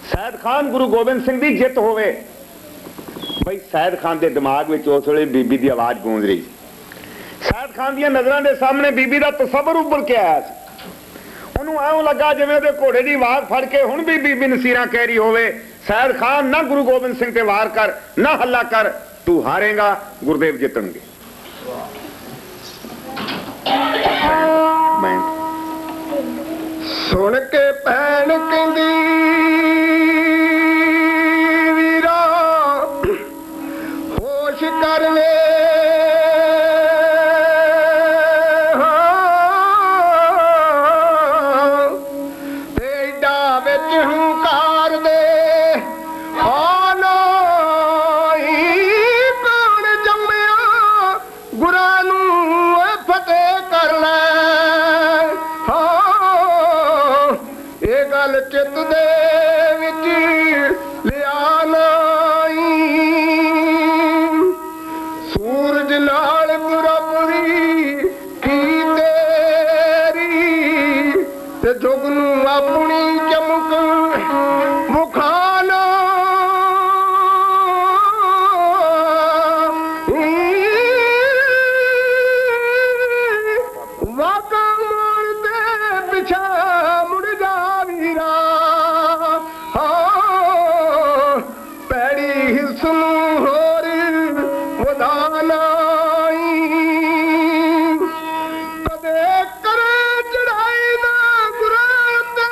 Speaker 2: सैयद खान गुरु गोबिंद सिंह की जित होवे। भाई सैयद खान के दिमाग में उस वे बीबी की आवाज गूंज रही। सैयद खान दी नजरों के सामने बीबी का तसव्वुर उभर के आया। उन्होंने ऐं लगा जिवें दे घोड़े की आवाज फड़ के हुण भी बीबी नसीरा कह रही होवे, सैयद खान ना गुरु गोबिंद सिंह ते वार कर, ना हल्ला कर, तू हारेगा, गुरुदेव जितणगे।
Speaker 3: सुन के भैन कहंदी वीरा होश कर ले, चित दे विच लिया नाई, सूरज नाल बुराबरी की तेरी ते जुगनू अपनी चमक मुखाना। वाका मोड़ दे पिछा मुड़ जा वीरा, पैड़ी हिस्सनू होर वधानाई। कदे करे चढ़ाई ना गुरां ते,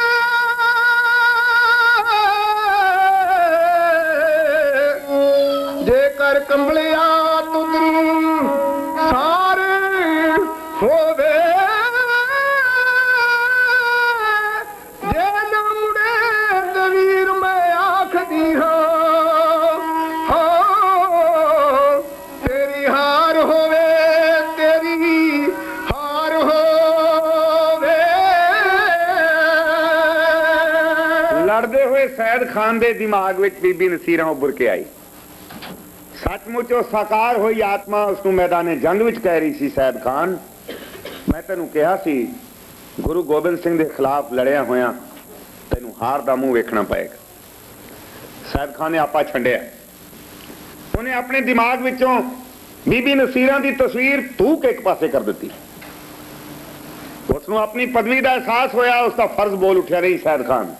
Speaker 3: जेकर कंबलिया तुदरू सारे होवे,
Speaker 2: लड़ते हुए सैयद खान के दिमाग में बीबी नसीरा उभर के आई। सचमुच वो साकार हुई आत्मा उसनू मैदाने जंग विच कह रही सी, सैयद खान मैं तेनू कहा सी गुरु गोबिंद सिंह के खिलाफ लड़िया होया तेनू हार का मुंह वेखना पएगा। सैयद खान ने आपा छंडिया, उन्हें अपने दिमाग विचों बीबी नसीरा की तस्वीर धूक एक पासे कर दी। उसनू अपनी पदवी का एहसास होया, उसका फर्ज बोल उठा नहीं। सैयद खान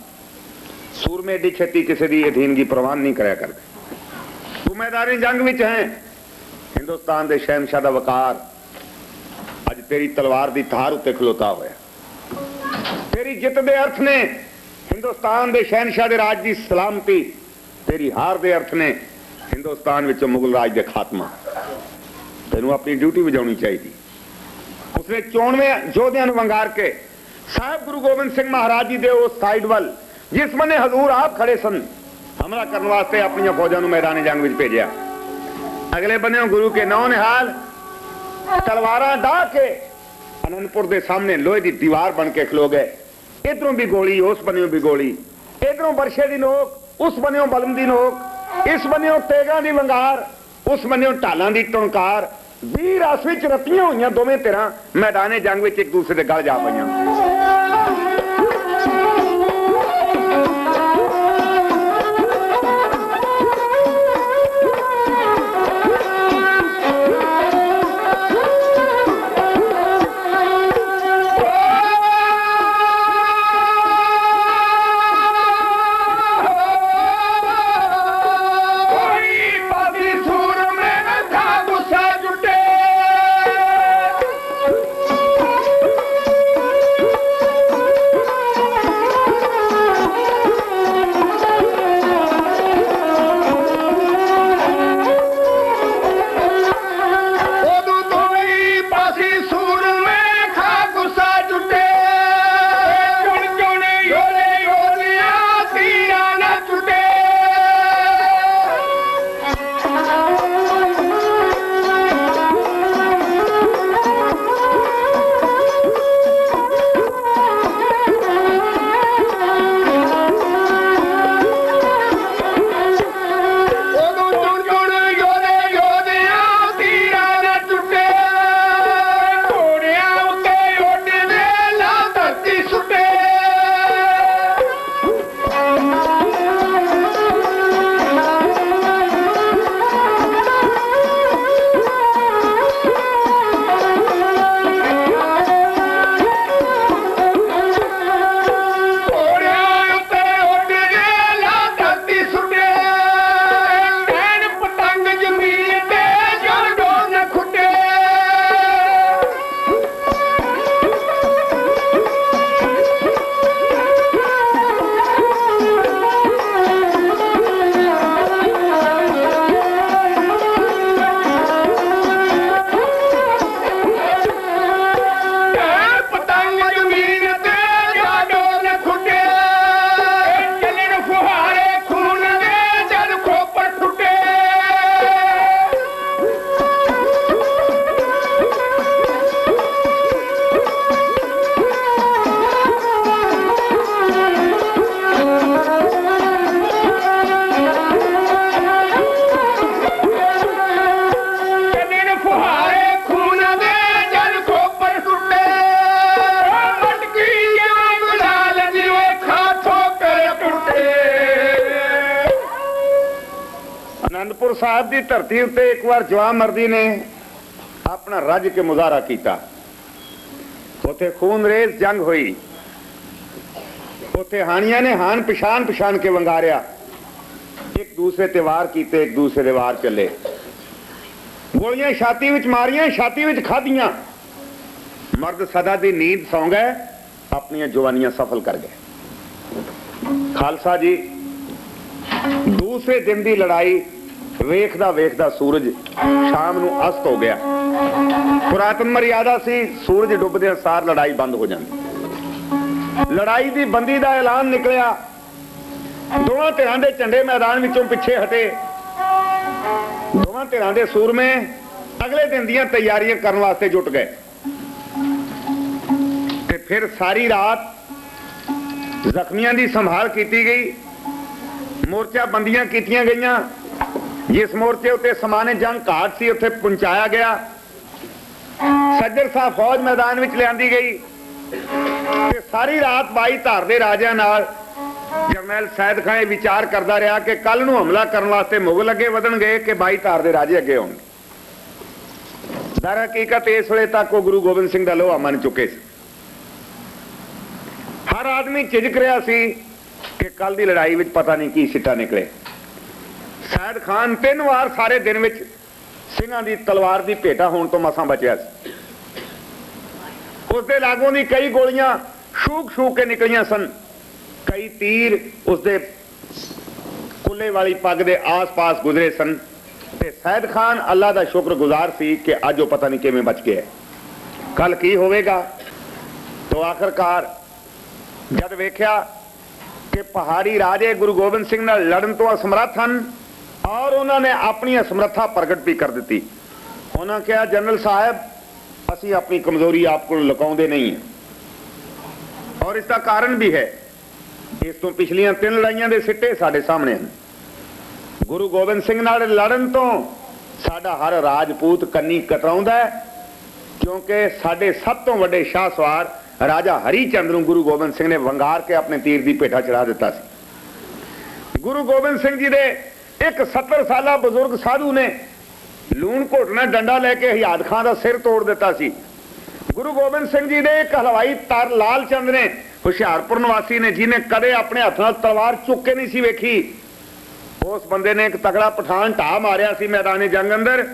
Speaker 2: सूरमे एडी छेती किसी की अधीन की परवाह नहीं कराया करते। तू मैदानी जंग विच है, हिंदुस्तान के शहनशाह का वकार अज तेरी तलवार की धार उत्ते खलोता होया। तेरी जित के अर्थ ने हिंदुस्तान के शहनशाह के राज की सलामती, तेरी हार के अर्थ ने हिंदुस्तान विच मुगल राज के खात्मा। तेनू अपनी ड्यूटी बजानी चाहिए। उसने 94 योद्धियां नूं वंगार के साहिब गुरु गोबिंद सिंह महाराज जी दे उस साइड वाल जिस बने हजूर आप खड़े सन हमला करने वास्ते अपनी फौजा नूं मैदानी जंग विच भेजिया। अगले बने गुरु के नौ निहाल तलवारां डाह के आनंदपुर के सामने लोहे की दीवार बन के खलो गए। इधरों भी गोली, उस बनियों भी गोली, इधरों बरछे की नोक, उस बनियों बलम की नोक, इस बनियों तेगां की वंगार, उस बनियों ढालां की टुणकार। वीर आस विच रतियां होईयां दोवें धिरां मैदाने जंग विच एक दूसरे के गल जा पईयां। आनंदपुर साहब की धरती उत्ते एक बार जवान मर्दी ने अपना रज के मुजाहरा किया। उत्थे खून रेज जंग हुई। उत्थे हानिया ने हान पछाण पछाण के वंगारिया, एक दूसरे ते वार कीते, एक दूसरे दे वार चले, गोलियां छाती विच मारियां, छाती विच खादियां। मर्द सदा दी नींद सौ गए, अपनी जवानियां सफल कर गए। खालसा जी दूसरे दिन की लड़ाई वेखदा वेखदा सूरज शाम नूं अस्त हो गया। पुरातन मर्यादा सी सूरज डुबदे सार लड़ाई बंद हो जाती। लड़ाई की बंदी का ऐलान निकलिया। दोवां धिरां दे झंडे मैदान विचों पिछे हटे। दोवां धिरां दे सूरमे अगले दिन दीयां तैयारियां करन वास्ते जुट गए। ते फिर सारी रात जख्मियां की संभाल की गई, मोर्चा बंदियां कीतियां गईयां। जिस मोर्चे उत्ते समाने जंग घाट सी उत्थे पहुंचाया गया। सज्जर साहब फौज मैदान विच लियांदी गई ते सारी रात 22 धार दे राजियां नाल जरनैल सैयद खान विचार करता रहा कि कल नूं हमला करने वास्ते मुगल अगे वधणगे कि 22 धार दे राजे अगे आउणगे। दर हकीकत इस वेले तक वो गुरु गोबिंद सिंह दा लोहा मन चुके सी। हर आदमी झिझक रहा सी कि कल की लड़ाई विच पता नहीं की सिट्टा निकले। सैयद खान 3 वार सारे दिन विच ਸਿੰਘਾਂ ਦੀ तलवार की भेटा होने तो मसां बचिया। उसके लागों की कई गोलियां शूक शूक के निकलियां सन, कई तीर उसके कुल्ले वाली पग के आस पास गुजरे सन। ते सैयद खान अल्लाह का शुक्रगुजार सी कि अज वो पता नहीं किवें बच गया, कल की होवेगा। तो आखिरकार जद वेख्या कि पहाड़ी राजे गुरु गोबिंद सिंह नाल लड़न तो असमर्थ हैं और उन्होंने अपनी असमर्था प्रगट भी कर दी। उन्होंने कहा जनरल साहब असी अपनी कमजोरी आपको लुकाउंदे नहीं है, और इसका कारण भी है। इस तो पिछलियां 3 लड़ाइयां दे सिट्टे साडे सामने हैं। गुरु गोबिंद सिंह नाल लड़न तो साडा हर राजपूत कन्नी कतराउंदा है, क्योंकि साडे सब तो वड्डे शाह सवार राजा हरीचंद नूं गुरु गोबिंद सिंह ने वंगार के अपने तीर की भेटा चढ़ा दिता सी। गुरु गोबिंद सिंह जी दे एक 70 साला बजुर्ग साधु ने लूण घोटना डंडा लेके हयात खां का सिर तोड़ दिता सी। गुरु गोबिंद सिंह जी ने एक हलवाई तार लाल चंद ने हुशियारपुर निवासी ने, जिन्हें कदे अपने हथ नाल तलवार चुक के नहीं सी वेखी, उस बंदे ने एक तगड़ा पठान ढा मारिया सी मैदान जंग अंदर।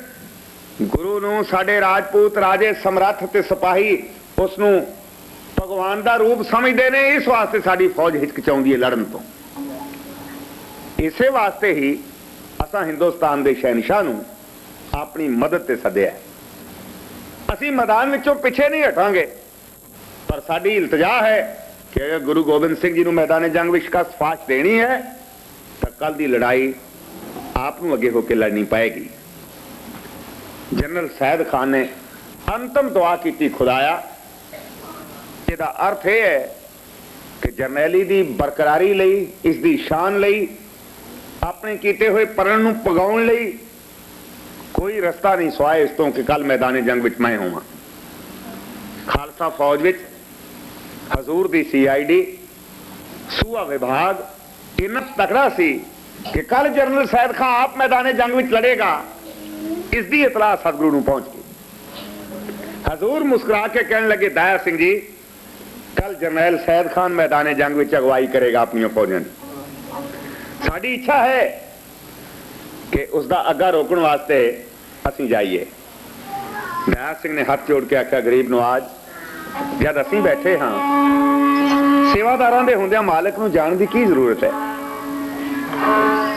Speaker 2: गुरु नूं साडे राजपूत राजे समर्थ ते सिपाही उसनूं भगवान का रूप समझते हैं। इस वास्ते साडी फौज हिचकिचाउंदी है लड़न तो। इसे वास्ते ही असा हिंदुस्तान के शहनशाह नूं अपनी मदद ते सद्या। असी मैदान विचों पिछे नहीं हटांगे, पर साडी इल्तजा है कि अगर गुरु गोबिंद सिंह जी नूं मैदान जंग विच शिकस्त फाश देनी है तो कल की लड़ाई आप नूं अगे होकर लड़नी पएगी। जनरल सैयद खान ने अंतिम दुआ की, खुदाया इसका अर्थ यह है कि जरनैली की बरकरारी लई, इसकी शान लई, अपने किए हुए प्रण नूं पगाउण लई कोई रस्ता नहीं सवाए इस तो कि कल मैदान जंग विच मैं होवां। खालसा फौज विच हजूर दी CID सूआ विभाग इन्ना तकड़ा सी कि कल जनरल सैयद खां आप मैदान जंग विच लड़ेगा, इसकी इतला सतगुरु नूं पहुंच गई। हजूर मुस्कुरा के कहने लगे दया सिंह जी कल जरनैल सैयद खान मैदान जंग विच अगवाई करेगा अपनी फौजां की। साडी इच्छा है कि उसका अग्गा रोकने वास्ते असीं जाइए। दया सिंह ने हाथ जोड़ के आख्या गरीब नवाज जद असीं बैठे हाँ सेवादारां दे हुंदियां मालिक नूं जाण दी की जरूरत है।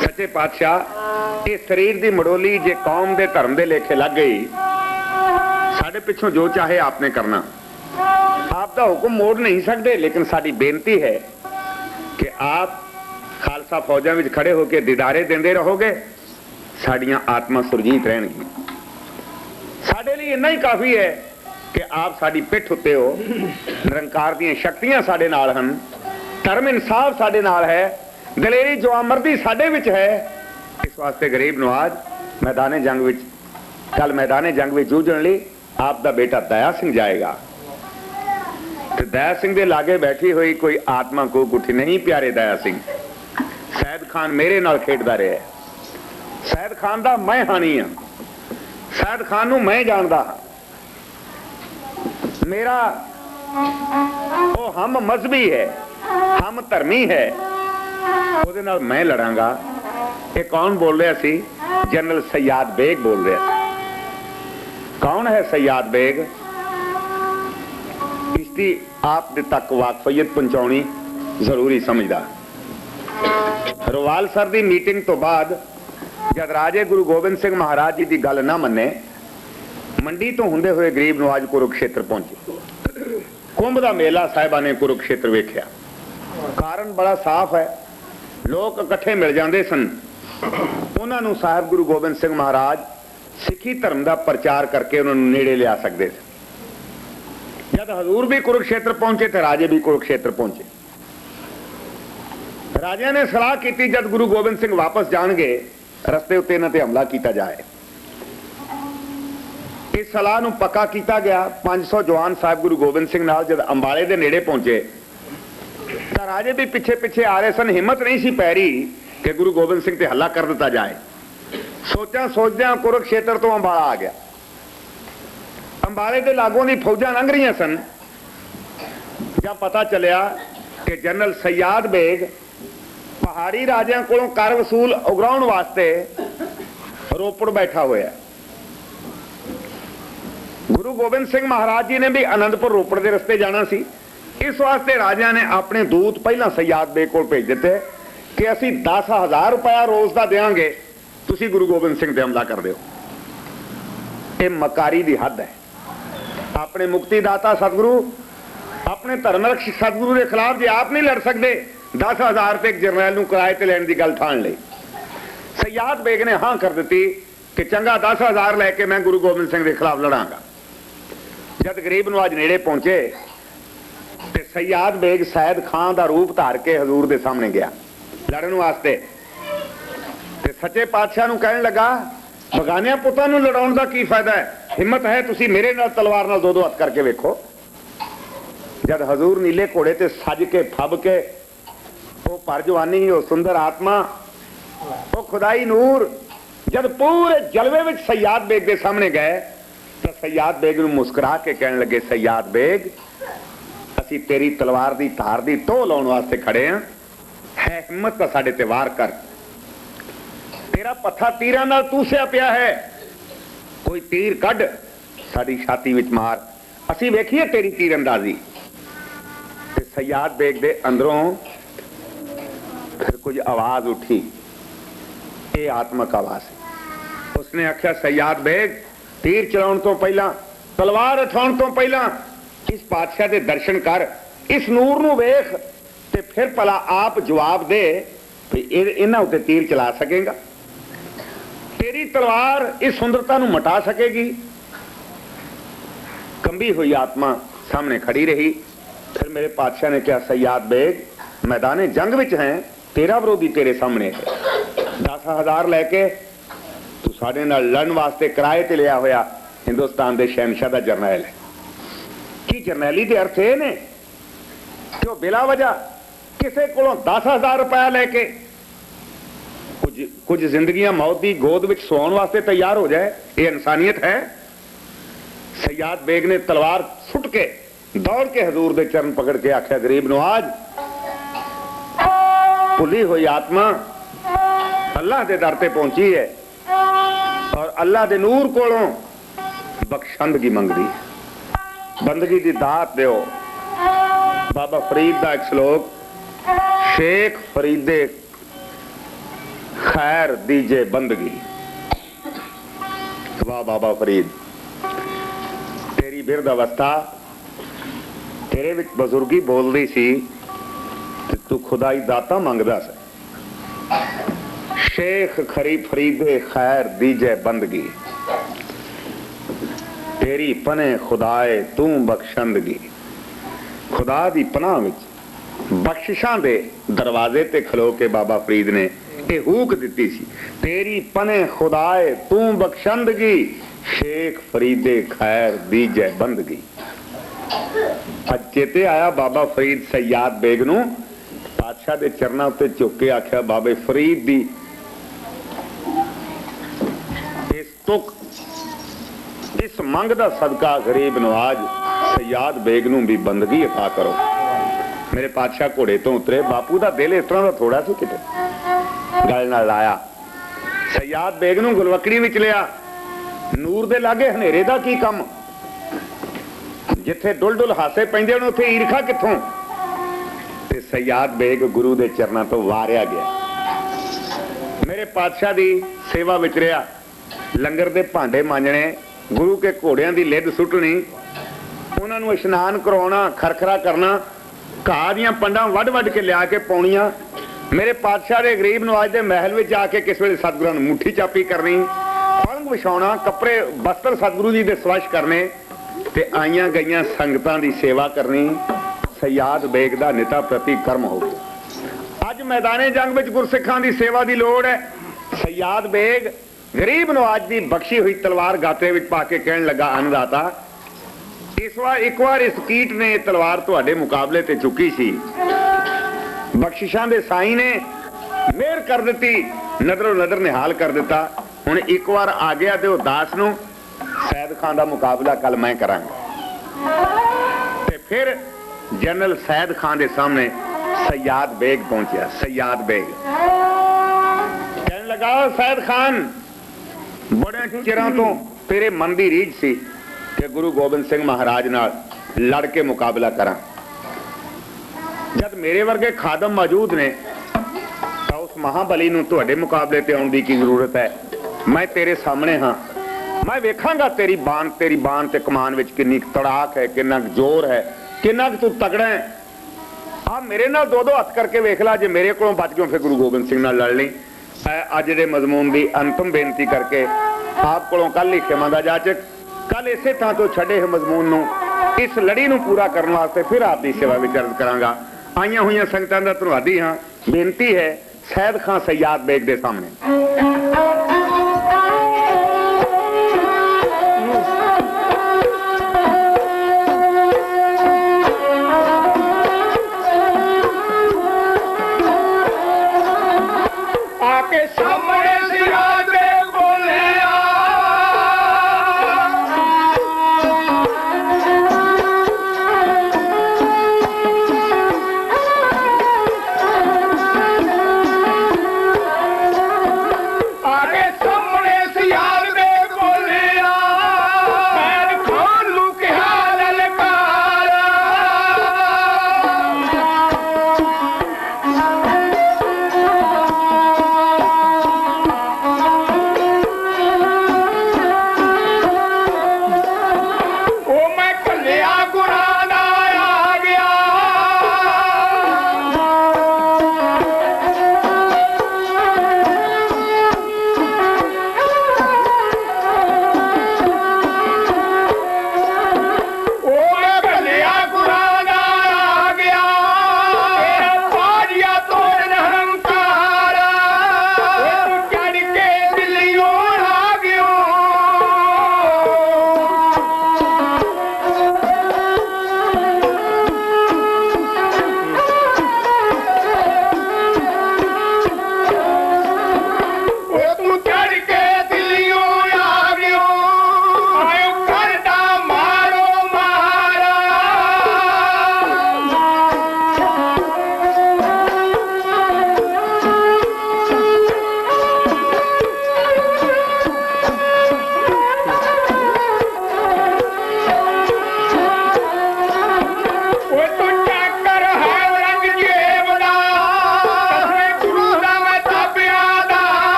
Speaker 2: सच्चे पातशाह इस शरीर की मड़ोली जे कौम दे धर्म दे लेखे लग गई, साडे पिछों जो चाहे आपने करना। आप दा हुक्म मोड़ नहीं सकते, लेकिन साडी बेनती है कि आप खालसा फौजां विच खड़े होकर दीदारे देंदे रहोगे, साड़ियां आत्मा सुरजीत रहणगियां। साडे लिए इन्ना ही काफी है कि आप साडी पिठ उत्ते हो। निरंकार दी शक्तियां साडे नाल हन, धर्म इंसाफ साडे नाल है, दलेरी जवामर्दी साडे विच है। इस वास्ते गरीब नवाज मैदान जंग विच कल मैदान जंग विच जूझण लई आप दा बेटा दया सिंह जाएगा। दया सिंह दे लागे बैठी हुई कोई आत्मा को गुठी नहीं। प्यारे दया सिंह, सैयद खान मेरे नाल खेडदा रहा है, सैयद खान दा मैं हानी हाँ, सैयद खान नूं मैं जानदा हाँ। मेरा वो हम मजहबी है, हम धर्मी है, ਉਹਦੇ ਨਾਲ मैं लड़ांगा। ये कौन बोल रहा सी? जनरल सयाद बेग बोल रहा सी। कौन है सयाद बेग? इसकी आप दे तक वाकफियत पहुंचानी जरूरी समझदा। रवाल सर दी मीटिंग तो बाद जद राजे गुरु गोबिंद सिंह महाराज जी की गल ना मन्ने, मंडी तो हुंदे हुए गरीब नवाज कुरुक्षेत्र पहुंचे। कुंभ का मेला साहिबा ने कुरुक्षेत्र वेख्या। कारण बड़ा साफ है, लोग इकट्ठे मिल जाते सन। उन्होंने साहिब गुरु गोबिंद सिंह महाराज सिखी धर्म का प्रचार करके उन्होंने नेड़े लिया सकते थे। जब हजूर भी कुरुक्षेत्र पहुंचे तो राजे भी कुरुक्षेत्र पहुंचे। राजा ने सलाह की जब गुरु गोबिंद सिंह वापस जाएंगे रस्ते उत्ते इन्हां ते हमला किया जाए। इस सलाह नूं पक्का किया गया। 500 जवान साहिब गुरु गोबिंद सिंह नाल जब अंबाले दे नेड़े पहुंचे तो राजे भी पिछे पिछे आ रहे सन। हिम्मत नहीं सी पै रही कि गुरु गोबिंद सिंह ते हल्ला कर दिता जाए। सोचा सोचद्या कुरुक्षेत्र तो अंबाला आ गया। अंबाले के लागों की फौजां लंघ रही सन। जब पता चलिया कि जनरल सयाद बेग पहाड़ी राजियां कोलों कर वसूल उगराउण वास्ते रोपड़ बैठा होया। गुरु गोबिंद सिंह महाराज जी ने भी आनंदपुर रोपड़ के रस्ते जाना सी। इस वास्ते राजा ने अपने दूत पहला सयाद बेग को भेज दिते कि असी 10,000 रुपया रोज का देंगे, तुसी गुरु गोबिंद सिंह ते हमला कर दिओ। ये मकारी दी हद है। अपने मुक्तिदाता सतगुरु, अपने धर्मरक्षक सतगुरु के खिलाफ जे आप नहीं लड़ सकते, 10,000 रुपये एक जरनैल नूं किराए ते लैण दी गल ठाण लई। सयाद बेग ने हां कर दी कि चंगा 10,000 लैके मैं गुरु गोबिंद सिंह के खिलाफ लड़ांगा। जब गरीब नवाज नेड़े पहुंचे तो सयाद बेग सैयद खान का रूप धार के हजूर के सामने गया लड़न वास्ते। ते सच्चे पातशाह नूं कहण लगा, बगानिया पुत्तां नूं लड़ाउण दा की फायदा है? हिम्मत है तुसी मेरे नाल तलवार नाल 2-2 हथ करके वेखो। जब हजूर नीले घोड़े ते सज के फब के वो पर जवानी, वो सुंदर आत्मा, वो खुदाई नूर जब पूरे जलवे में सयाद बेग के सामने गए तो सयाद बेग नूं मुस्कुरा के कहने लगे, सयाद बेग असी तेरी तलवार दी धार दी टोह लाउण वास्ते खड़े हैं, है हिम्मत का साडे ते वार कर। तेरा पत्था तीरां नाल तूसिया पिया है, कोई तीर कढ साडी छाती विच मार, असी वेखीए तेरी तीरंदाजी। ते सयाद बेग दे अंदरों फिर कुछ आवाज उठी। ये आत्मक आवाज है। उसने आख्या, सयाद बेग तीर चलाउण तो पहला, तलवार उठाउण तो पहला इस पातशाह दे दर्शन कर, इस नूर नूं वेख, ते फिर भला आप जवाब दे भी इन्हां उत्ते तीर चला सकेगा? तेरी तलवार इस सुंदरता नूं मिटा सकेगी? कंबी हुई आत्मा सामने खड़ी रही। फिर मेरे पातशाह ने कहा, सयाद बेग मैदाने जंग विच हैं, तेरा विरोधी तेरे सामने है। 10,000 लैके तू साडे नाल लड़न वास्ते किराए ते लिया होया हिंदुस्तान दे शहनशाह दा जरनैल है। की जरनैली दे अर्थ ये ने कि बिला वजह किसी को 10,000 रुपया लैके कुछ जिंदगियां मौत की गोद विच सोण वास्ते तैयार हो जाए? ये इंसानियत है? सयाद बेग ने तलवार सुट के दौड़ के हजूर दे चरण पकड़ के आख्या, गरीब नवाज भुली हुई आत्मा अल्लाह दे दर ते पहुंची है और अल्लाह दे नूर कोलों बख्शंदगी मंगदी है, बंदगी दी दात दिओ। बाबा फरीद दा एक श्लोक, शेख फरीदे खैर दीजे बंदगी। वाह बाबा फरीद, तेरी बिरद अवस्था तेरे विच बजुर्गी बोलदी सी ते तू खुदाई दाता मंगदा सी। शेख खरी फरीदे खैर दीजे बंदगी, तेरी पने खुदाए तू बख्शंदगी। खुदा दी पनाह विच बख्शिशां दे दरवाजे ते खलो के बाबा फरीद ने ये हूक दिती सी, तेरी पने खुदाए तू बख्शंदगी, शेख फरीदे खैर दीजे बंदगी। अज चेते आया बाबा फरीद सयाद बेग नूं पातशाह दे चरनां उत्ते झुक के आख्या, बाबे फरीद दी इस तुक इस मंग दा सदका गरीब नवाज सयाद बेग नूं भी बंदगी अता करो। मेरे पातशाह घोड़े तो उतरे, बापू दा दिल इस तरह दा थोड़ा सी किते गल नाल लाया। सयाद बेग नूं गुलवकड़ी विच लिया। नूर दे लागे हनेरे दा की कम, जिथे डुल डुल हासे पैंदे होण उत्थे ईरखा कित्थों। ते सयाद बेग गुरु दे चरनां तो वारिया गया। मेरे पातशाह दी सेवा विच रहा, लंगर दे भांडे मांजणे, गुरु के घोड़ियां दी लिद सुटनी, उन्हां नूं इशनान करवाउणा, खरखरा करना, घाह दीआं पंडां वड वड के लिया के पाउणीਆਂ। मेरे पातशाह दे गरीब नवाज दे महल विच जाके किस वेले सतगुरां नूं मुट्ठी चापी करनी, पलंग विछाउणा, कपड़े बस्तर सतगुरु जी दे स्वश करने ते आईयां गईयां संगतां दी सेवा करनी। सयाद बेग दा निता प्रति कर्म हो गया। अज मैदाने जंग विच गुरसिखां दी सेवा दी लोड़ है। सयाद बेग गरीब नवाज दी बख्शी हुई तलवार गाते विच पा के कहण लगा, अन्नदाता एक बार इस कीट ने तलवार तुहाडे मुकाबले ते चुकी सी, बख्शिशां दे साई ने मेहर कर दित्ती, नजरों नजर निहाल कर दिता। हुण एक बार आ गया ते दास नूं सैद खान दा मुकाबला कल मैं करांगा। ते फिर जनरल सैद खान दे सामने सयाद बेग पहुंचा। सयाद बेग कहने लगा, सैद खान बड़े चिरां तो तेरे मन दी रीझ सी कि गुरु गोबिंद सिंह महाराज नाल लड़ के मुकाबला करा। जब मेरे वर्गे खादम मौजूद ने तो उस महाबली नूं तुहाडे मुकाबले ते आउण दी की जरूरत है। मैं तेरे सामने हाँ, मैं वेखांगा तेरी बाण ते कमान विच किन्नी तड़ाक है, किन्ना जोर है, किन्ना तू तगड़ा है। आ मेरे नाल दो दो हथ करके वेख ला, जे मेरे कोलों बच गयो फिर गुरु गोबिंद सिंह नाल लड़ लई। अज दे मजमून दी अंतिम बेनती करके आप कोलों कल ही खिमा दा जाचक, कल इसे थां तो छड़े मजमून नूं इस लड़ी नूं पूरा करने वास्ते फिर आप दी सेवा विच अर्ज करांगा। आईयां हुईयां संगतां दा धन्नवादी हां। बेनती है सैद खां सयाद बेग दे सामने।
Speaker 1: आके सामने सयाद बेग बोले,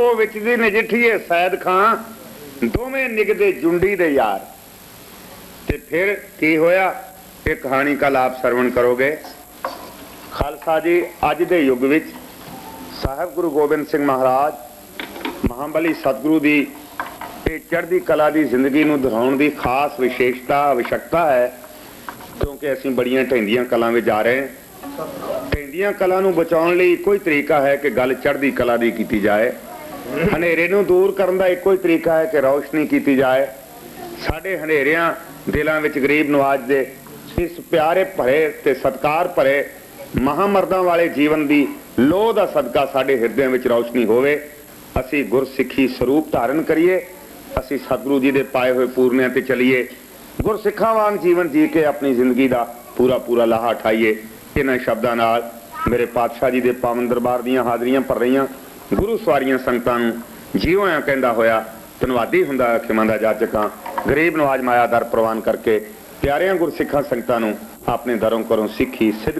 Speaker 2: ਸੋ ਵਿੱਚ ਦੀ ਨਜਿੱਠੀਏ ਸੈਦ ਖਾਂ, ਦੋਵੇਂ ਨਿਗਦੇ ਜੁੰਡੀ ਦੇ ਯਾਰ। ਤੇ ਫਿਰ ਕੀ ਹੋਇਆ, ਇਹ ਕਹਾਣੀ ਕੱਲ ਆਪ ਸਰਵਣ ਕਰੋਗੇ। ਖਾਲਸਾ ਜੀ, ਅੱਜ ਦੇ ਯੁੱਗ ਵਿੱਚ ਸਾਹਿਬ ਗੁਰੂ ਗੋਬਿੰਦ ਸਿੰਘ ਮਹਾਰਾਜ ਮਹਾਬਲੀ ਸਤਿਗੁਰੂ ਦੀ ਇਹ ਚੜ੍ਹਦੀ ਕਲਾ ਦੀ ਜ਼ਿੰਦਗੀ ਨੂੰ ਦਿਖਾਉਣ ਦੀ ਖਾਸ ਵਿਸ਼ੇਸ਼ਤਾ ਆਵਸ਼ਕਤਾ ਹੈ, ਕਿਉਂਕਿ ਅਸੀਂ ਬੜੀਆਂ ਢਹਿੰਦੀਆਂ ਕਲਾਂ ਵਿੱਚ ਜਾ ਰਹੇ ਹਾਂ। ਢਹਿੰਦੀਆਂ ਕਲਾ ਨੂੰ ਬਚਾਉਣ ਲਈ ਇੱਕੋ ਹੀ ਤਰੀਕਾ ਹੈ ਕਿ ਗੱਲ ਚੜ੍ਹਦੀ ਕਲਾ ਦੀ ਕੀਤੀ ਜਾਏ। ਹਨੇਰੇ ਨੂੰ ਦੂਰ ਕਰਨ ਦਾ ਇੱਕੋ ਹੀ ਤਰੀਕਾ ਹੈ ਕਿ ਰੌਸ਼ਨੀ ਕੀਤੀ ਜਾਏ। ਸਾਡੇ ਹਨੇਰਿਆਂ ਦਿਲਾਂ ਵਿੱਚ ਗਰੀਬ ਨਵਾਜ ਦੇ ਇਸ ਪਿਆਰੇ ਭਰੇ ਤੇ ਸਤਿਕਾਰ ਭਰੇ ਮਹਾਮਰਦਾਂ ਵਾਲੇ ਜੀਵਨ ਦੀ ਲੋਹ ਦਾ ਸਦਕਾ ਸਾਡੇ ਹਿਰਦਿਆਂ ਵਿੱਚ ਰੌਸ਼ਨੀ ਹੋਵੇ। ਅਸੀਂ ਗੁਰਸਿੱਖੀ ਸਰੂਪ ਧਾਰਨ ਕਰੀਏ, ਅਸੀਂ ਸਤਿਗੁਰੂ ਜੀ ਦੇ ਪਾਏ ਹੋਏ ਪੂਰਨਿਆਂ ਤੇ ਚੱਲੀਏ, ਗੁਰਸਿੱਖਾਂ ਵਾਂਗ ਜੀਵਨ ਜੀ ਕੇ ਆਪਣੀ ਜ਼ਿੰਦਗੀ ਦਾ ਪੂਰਾ ਲਾਹਾ ਉਠਾਈਏ। ਇਹਨਾਂ ਸ਼ਬਦਾਂ ਨਾਲ ਮੇਰੇ ਪਾਤਸ਼ਾਹ ਜੀ ਦੇ ਪਾਵਨ ਦਰਬਾਰ ਦੀਆਂ ਹਾਜ਼ਰੀਆਂ ਭਰ ਰਹੀਆਂ ਗੁਰੂ ਸਵਾਰੀਆਂ ਸੰਗਤਾਂ ਨੂੰ ਜਿਉਂ ਆ ਕਹਿੰਦਾ ਹੋਇਆ ਧੰਨਵਾਦੀ ਹੁੰਦਾ ਖਿਮਾਂ ਦਾ ਜਾਚਕਾਂ। ਗਰੀਬ ਨਵਾਜ ਮਾਇਆ ਦਰ ਪ੍ਰਵਾਨ ਕਰਕੇ ਪਿਆਰਿਆਂ ਗੁਰਸਿੱਖਾਂ ਸੰਗਤਾਂ ਨੂੰ ਆਪਣੇ ਦਰੋਂ ਕਰੋਂ ਸਿੱਖੀ ਸਿੱਧ